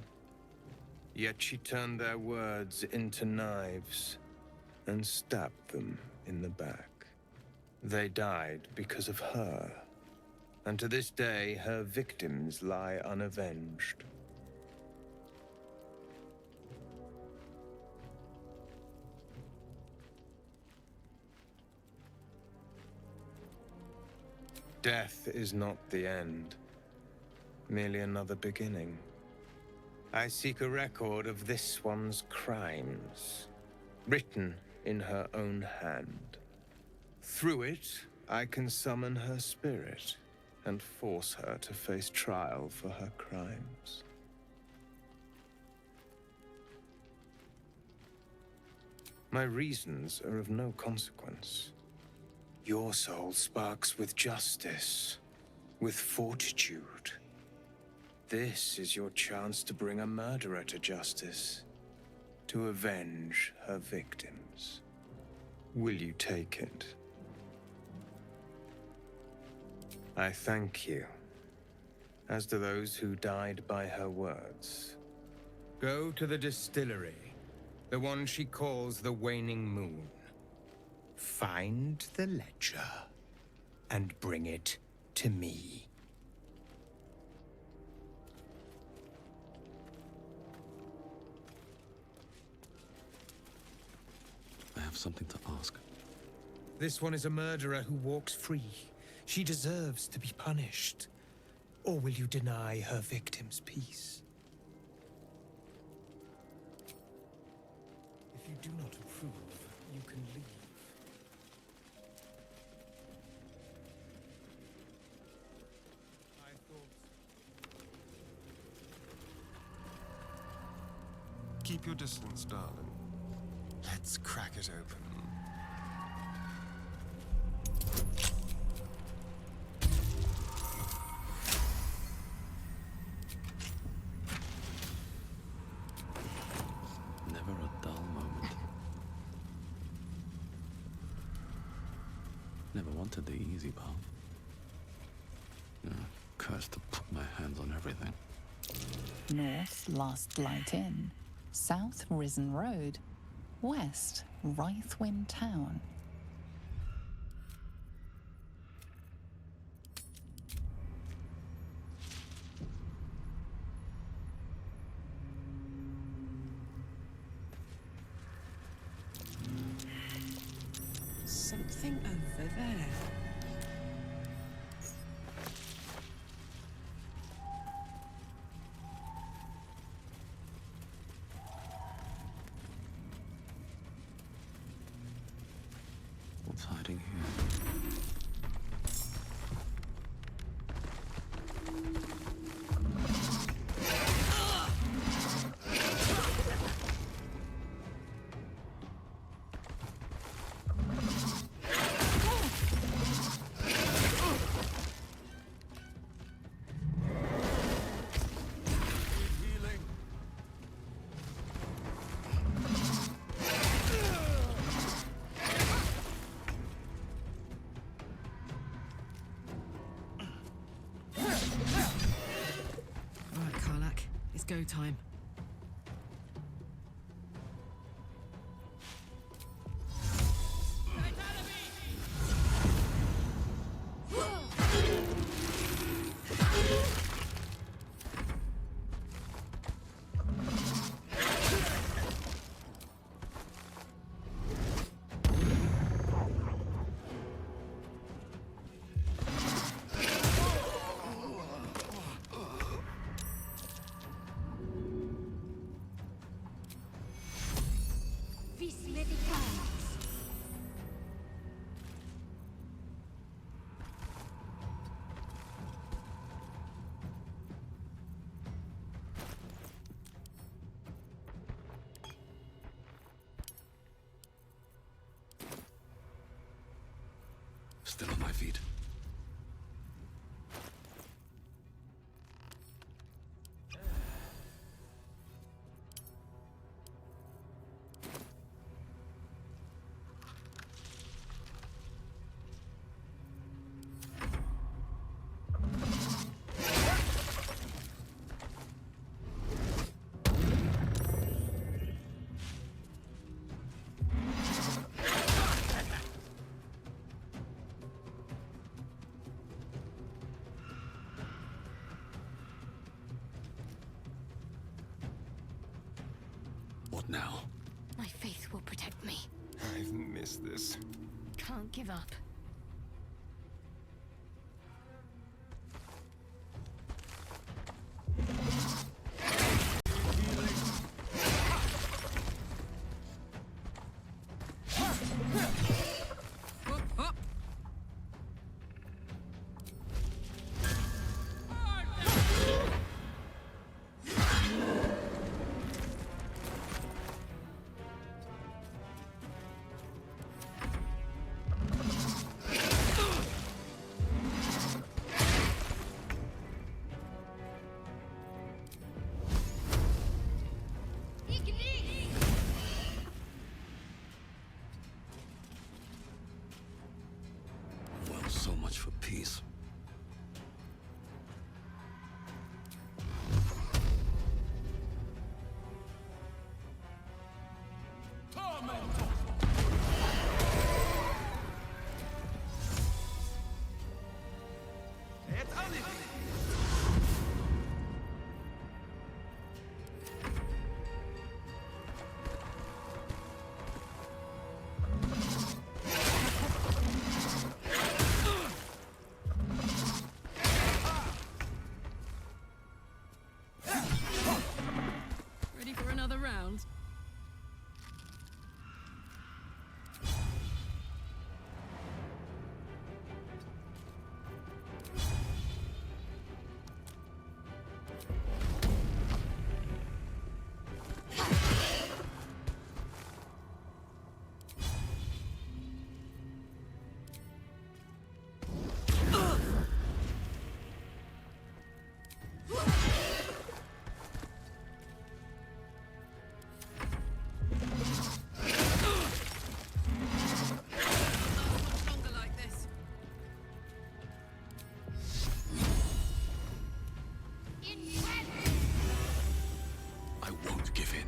Yet she turned their words into knives and stabbed them in the back. They died because of her, and to this day her victims lie unavenged. Death is not the end, merely another beginning. I seek a record of this one's crimes, written in her own hand. Through it, I can summon her spirit and force her to face trial for her crimes. My reasons are of no consequence. Your soul sparks with justice, with fortitude. This is your chance to bring a murderer to justice, to avenge her victims. Will you take it? I thank you, as do those who died by her words. Go to the distillery, the one she calls the Waning Moon. Find the ledger and bring it to me. I have something to ask. This one is a murderer who walks free. She deserves to be punished. Or will you deny her victims peace? If you do not approve, you can leave. Keep your distance, darling. Let's crack it open. Never a dull moment. Never wanted the easy path. Cursed to put my hands on everything. North, Last Light Inn. South, Risen Road. West, Rythwin Town. Something over there. What's hiding here? Go time. Still on my feet. What now? My faith will protect me. I've missed this. Can't give up. Well, so much for peace. Ready for another round? Longer like this. I won't give in.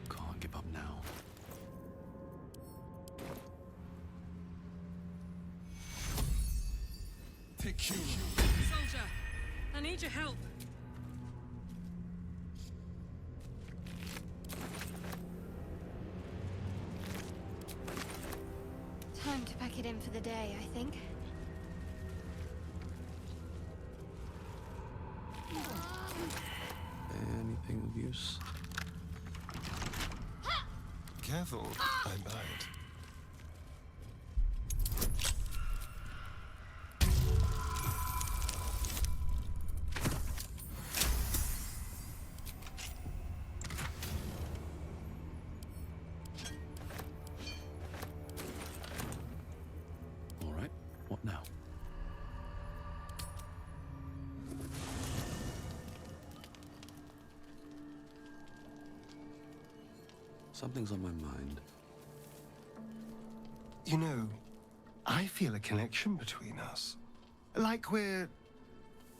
Can't give up now. Pick you. Soldier, I need your help. Time to pack it in for the day, I think. Anything of use? Careful, I bite. All right, what now? Something's on my mind. You know, I feel a connection between us. Like we're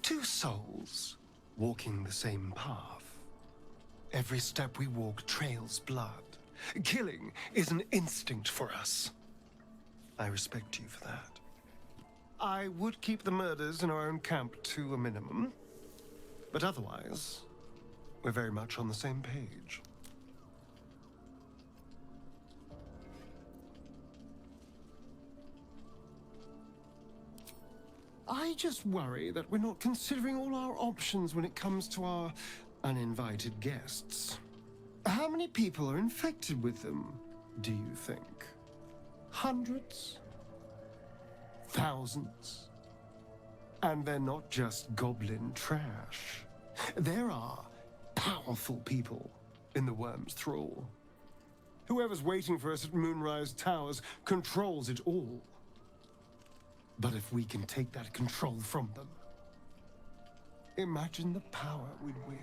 two souls walking the same path. Every step we walk trails blood. Killing is an instinct for us. I respect you for that. I would keep the murders in our own camp to a minimum. But otherwise, we're very much on the same page. I just worry that we're not considering all our options when it comes to our uninvited guests. How many people are infected with them, do you think? Hundreds? Thousands? And they're not just goblin trash. There are powerful people in the Worm's thrall. Whoever's waiting for us at Moonrise Towers controls it all. But if we can take that control from them, imagine the power we'd wield.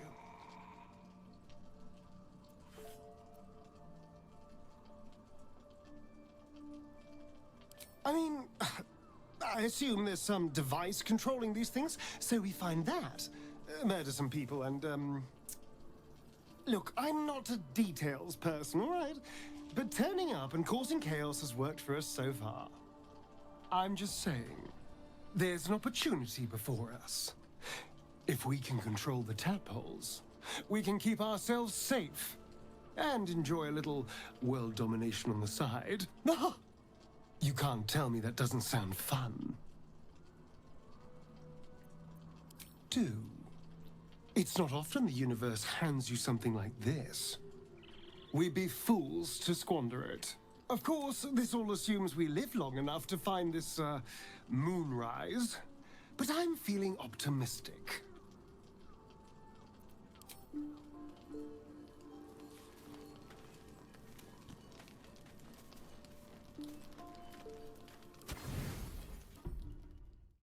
I mean, I assume there's some device controlling these things, so we find that. Murder some people and, Look, I'm not a details person, all right? But turning up and causing chaos has worked for us so far. I'm just saying, there's an opportunity before us. If we can control the tadpoles, we can keep ourselves safe and enjoy a little world domination on the side. You can't tell me that doesn't sound fun. Do. It's not often the universe hands you something like this. We'd be fools to squander it. Of course, this all assumes we live long enough to find this, moonrise. But I'm feeling optimistic.